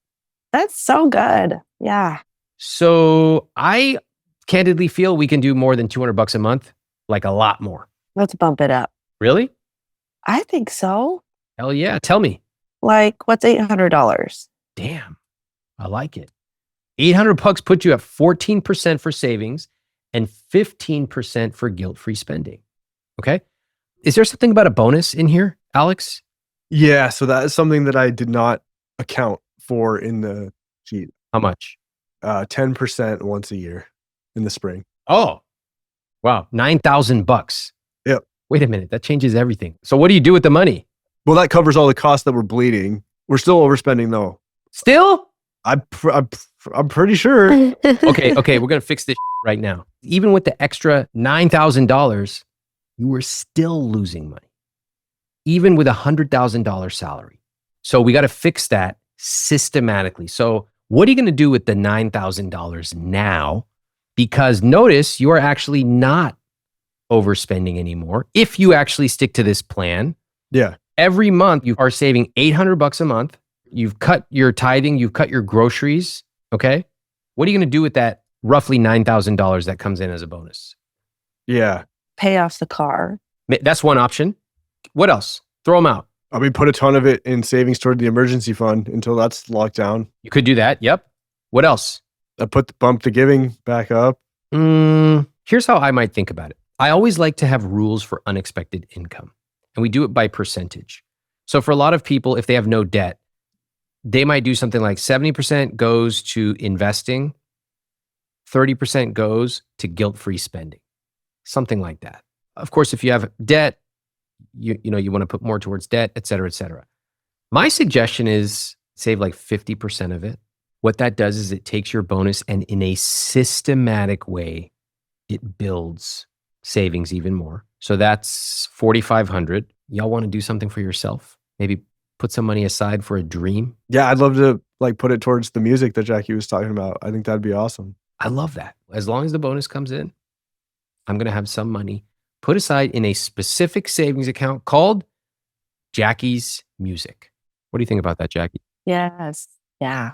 That's so good. Yeah. So I candidly feel we can do more than $200 a month, like a lot more. Let's bump it up. Really? I think so. Hell yeah. Tell me. Like, what's $800? Damn. I like it. $800 puts you at 14% for savings and 15% for guilt-free spending. Okay. Is there something about a bonus in here, Alex? Yeah, so that is something that I did not account for in the sheet. How much? 10% once a year in the spring. Oh, wow. $9,000. Yep. Wait a minute. That changes everything. So what do you do with the money? Well, that covers all the costs that we're bleeding. We're still overspending though. Still? I'm pretty sure. Okay. We're going to fix this right now. Even with the extra $9,000, you were still losing money, even with a $100,000 salary. So we got to fix that systematically. So what are you going to do with the $9,000 now? Because notice you are actually not overspending anymore. If you actually stick to this plan, Yeah. every month you are saving $800 a month. You've cut your tithing, you've cut your groceries. Okay. What are you going to do with that roughly $9,000 that comes in as a bonus? Yeah. Pay off the car. That's one option. What else? Throw them out. Put a ton of it in savings toward the emergency fund until that's locked down. You could do that. Yep. What else? I bump the giving back up. Here's how I might think about it. I always like to have rules for unexpected income, and we do it by percentage. So for a lot of people, if they have no debt, they might do something like 70% goes to investing, 30% goes to guilt-free spending, something like that. Of course, if you have debt, you want to put more towards debt, et cetera, et cetera. My suggestion is save like 50% of it. What that does is it takes your bonus and in a systematic way, it builds savings even more. So that's $4,500. Y'all want to do something for yourself? Maybe put some money aside for a dream? Yeah, I'd love to put it towards the music that Jackie was talking about. I think that'd be awesome. I love that. As long as the bonus comes in, I'm going to have some money put aside in a specific savings account called Jackie's Music. What do you think about that, Jackie? Yes. Yeah.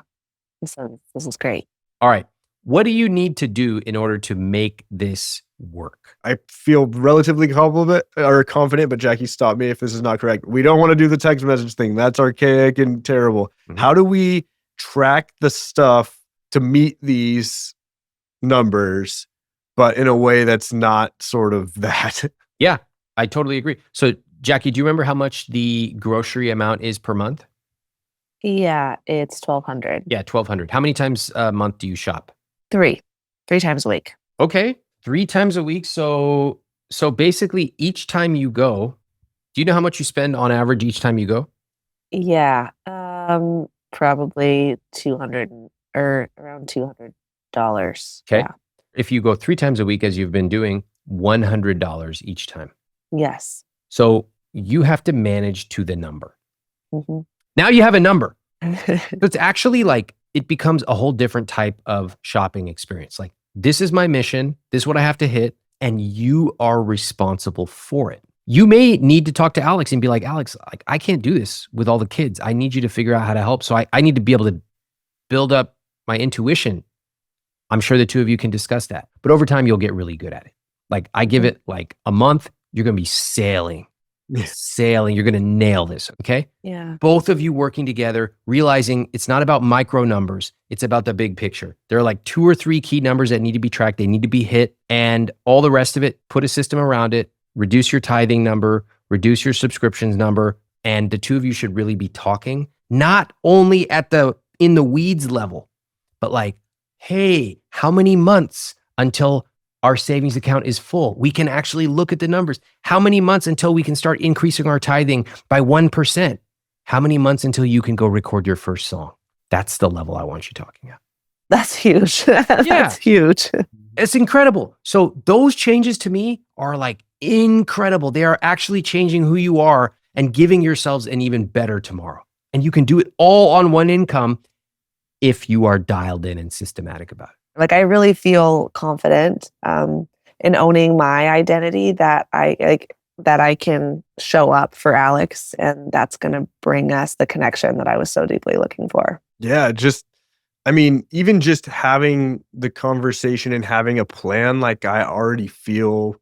This is great. All right. What do you need to do in order to make this work? I feel relatively confident, but Jackie, stop me if this is not correct. We don't want to do the text message thing. That's archaic and terrible. Mm-hmm. How do we track the stuff to meet these numbers, but in a way that's not sort of that? Yeah, I totally agree. So Jackie, do you remember how much the grocery amount is per month? Yeah, it's $1,200. Yeah, $1,200. How many times a month do you shop? 3 times a week. Okay, 3 times a week. So basically each time you go, do you know how much you spend on average each time you go? Yeah, probably $200 or around $200. Okay. Yeah. If you go 3 times a week, as you've been doing, $100 each time. Yes. So you have to manage to the number. Mm-hmm. Now you have a number. It's actually like, it becomes a whole different type of shopping experience. Like, this is my mission. This is what I have to hit. And you are responsible for it. You may need to talk to Alex and be like, Alex, I can't do this with all the kids. I need you to figure out how to help. So I need to be able to build up my intuition. I'm sure the two of you can discuss that. But over time, you'll get really good at it. Like, I give it like a month, you're going to be sailing. You're going to nail this. Okay. Yeah. Both of you working together, realizing it's not about micro numbers. It's about the big picture. There are like 2 or 3 key numbers that need to be tracked. They need to be hit, and all the rest of it, put a system around it, reduce your tithing number, reduce your subscriptions number. And the two of you should really be talking, not only at in the weeds level, but like, hey, how many months until our savings account is full? We can actually look at the numbers. How many months until we can start increasing our tithing by 1%? How many months until you can go record your first song? That's the level I want you talking at. That's huge. That's huge. It's incredible. So those changes to me are like incredible. They are actually changing who you are and giving yourselves an even better tomorrow. And you can do it all on one income if you are dialed in and systematic about it. Like, I really feel confident in owning my identity that I can show up for Alex, and that's going to bring us the connection that I was so deeply looking for. Yeah, even just having the conversation and having a plan, like I already feel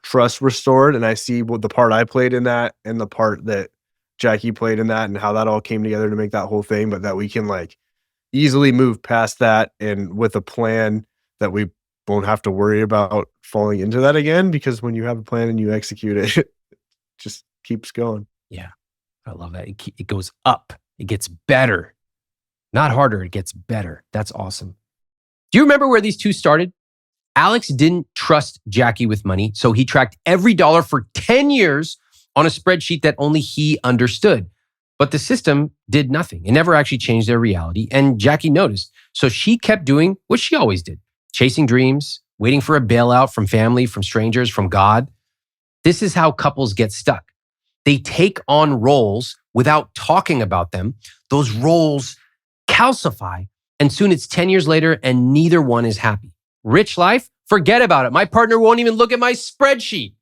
trust restored, and I see what the part I played in that and the part that Jackie played in that and how that all came together to make that whole thing, but that we can like easily move past that and with a plan that we won't have to worry about falling into that again, because when you have a plan and you execute it, it just keeps going. Yeah, I love that. It goes up. It gets better. Not harder, it gets better. That's awesome. Do you remember where these two started? Alex didn't trust Jackie with money, so he tracked every dollar for 10 years on a spreadsheet that only he understood. But the system did nothing. It never actually changed their reality, and Jackie noticed. So she kept doing what she always did, chasing dreams, waiting for a bailout from family, from strangers, from God. This is how couples get stuck. They take on roles without talking about them. Those roles calcify, and soon it's 10 years later and neither one is happy. Rich life? Forget about it. My partner won't even look at my spreadsheet.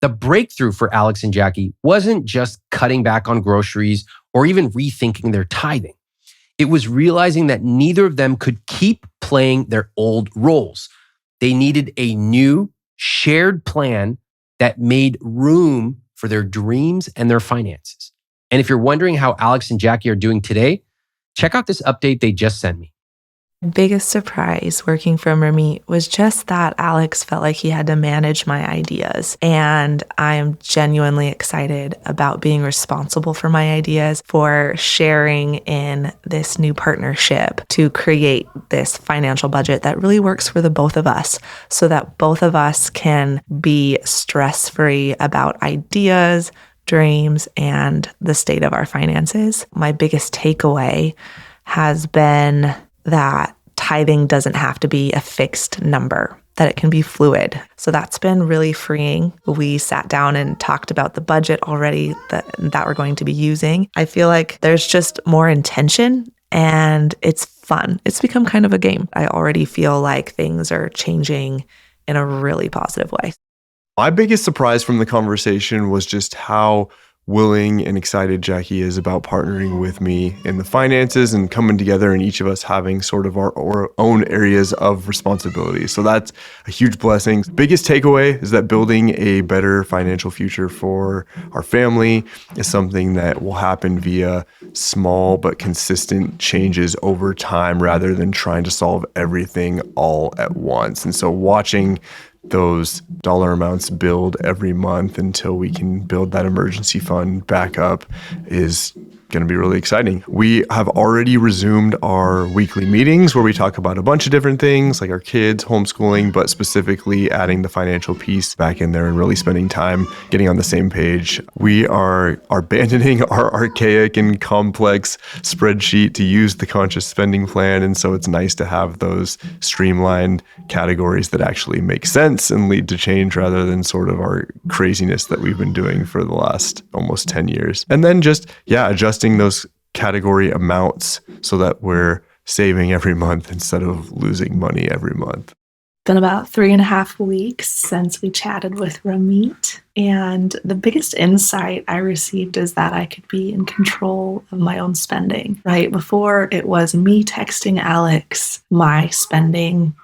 The breakthrough for Alex and Jackie wasn't just cutting back on groceries or even rethinking their tithing. It was realizing that neither of them could keep playing their old roles. They needed a new, shared plan that made room for their dreams and their finances. And if you're wondering how Alex and Jackie are doing today, check out this update they just sent me. Biggest surprise working from Ramit was just that Alex felt like he had to manage my ideas. And I am genuinely excited about being responsible for my ideas, for sharing in this new partnership to create this financial budget that really works for the both of us so that both of us can be stress-free about ideas, dreams, and the state of our finances. My biggest takeaway has been that tithing doesn't have to be a fixed number, that it can be fluid. So that's been really freeing. We sat down and talked about the budget already that we're going to be using. I feel like there's just more intention and it's fun. It's become kind of a game. I already feel like things are changing in a really positive way. My biggest surprise from the conversation was just how willing and excited Jackie is about partnering with me in the finances and coming together and each of us having sort of our own areas of responsibility. So that's a huge blessing. Biggest takeaway is that building a better financial future for our family is something that will happen via small but consistent changes over time rather than trying to solve everything all at once. And so watching those dollar amounts build every month until we can build that emergency fund back up is going to be really exciting. We have already resumed our weekly meetings where we talk about a bunch of different things like our kids, homeschooling, but specifically adding the financial piece back in there and really spending time getting on the same page. We are abandoning our archaic and complex spreadsheet to use the conscious spending plan. And so it's nice to have those streamlined categories that actually make sense and lead to change rather than sort of our craziness that we've been doing for the last almost 10 years. And then just, adjusting those category amounts so that we're saving every month instead of losing money every month. Been about 3.5 weeks since we chatted with Ramit, and the biggest insight I received is that I could be in control of my own spending. Right before, it was me texting Alex my spending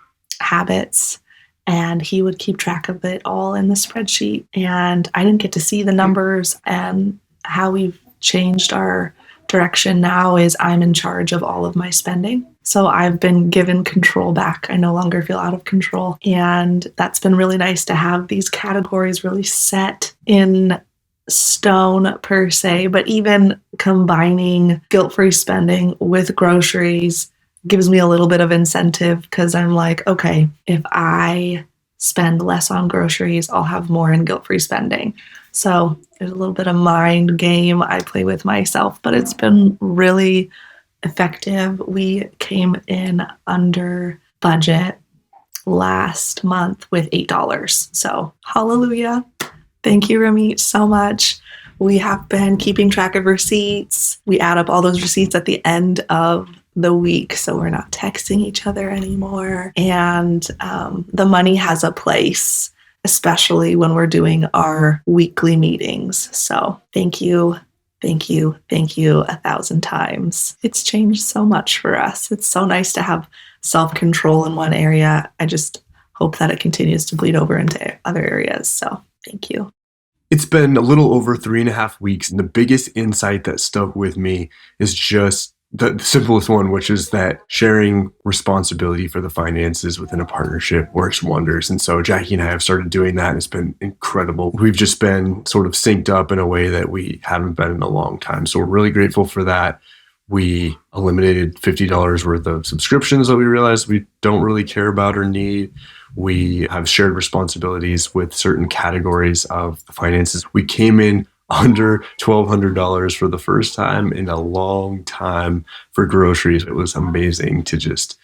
habits, and he would keep track of it all in the spreadsheet, and I didn't get to see the numbers. And how we've changed our direction now is I'm in charge of all of my spending. So I've been given control back. I no longer feel out of control. And that's been really nice to have these categories really set in stone per se, but even combining guilt-free spending with groceries gives me a little bit of incentive because I'm like, okay, if I spend less on groceries, I'll have more in guilt-free spending. So there's a little bit of mind game I play with myself, but it's been really effective. We came in under budget last month with $8. So hallelujah. Thank you, Ramit, so much. We have been keeping track of receipts. We add up all those receipts at the end of the week, so we're not texting each other anymore. And the money has a place, especially when we're doing our weekly meetings. So thank you. Thank you. Thank you 1,000 times. It's changed so much for us. It's so nice to have self-control in one area. I just hope that it continues to bleed over into other areas. So thank you. It's been a little over 3.5 weeks, and the biggest insight that stuck with me is just the simplest one, which is that sharing responsibility for the finances within a partnership works wonders. And so Jackie and I have started doing that, and it's been incredible. We've just been sort of synced up in a way that we haven't been in a long time. So we're really grateful for that. We eliminated $50 worth of subscriptions that we realized we don't really care about or need. We have shared responsibilities with certain categories of the finances. We came in under $1,200 for the first time in a long time for groceries. It was amazing to just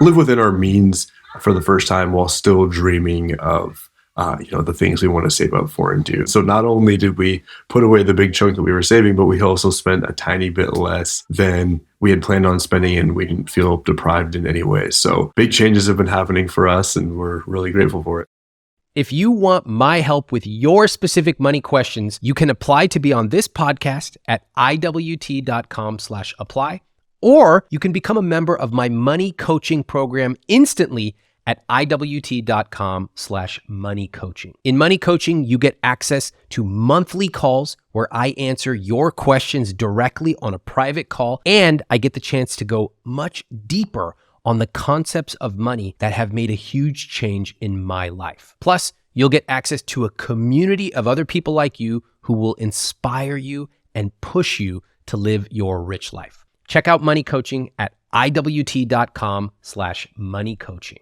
live within our means for the first time while still dreaming of the things we want to save up for and do. So not only did we put away the big chunk that we were saving, but we also spent a tiny bit less than we had planned on spending, and we didn't feel deprived in any way. So big changes have been happening for us, and we're really grateful for it. If you want my help with your specific money questions, you can apply to be on this podcast at iwt.com/apply, or you can become a member of my money coaching program instantly at iwt.com/moneycoaching. In money coaching, you get access to monthly calls where I answer your questions directly on a private call, and I get the chance to go much deeper on the concepts of money that have made a huge change in my life. Plus, you'll get access to a community of other people like you who will inspire you and push you to live your rich life. Check out money coaching at iwt.com/moneycoaching.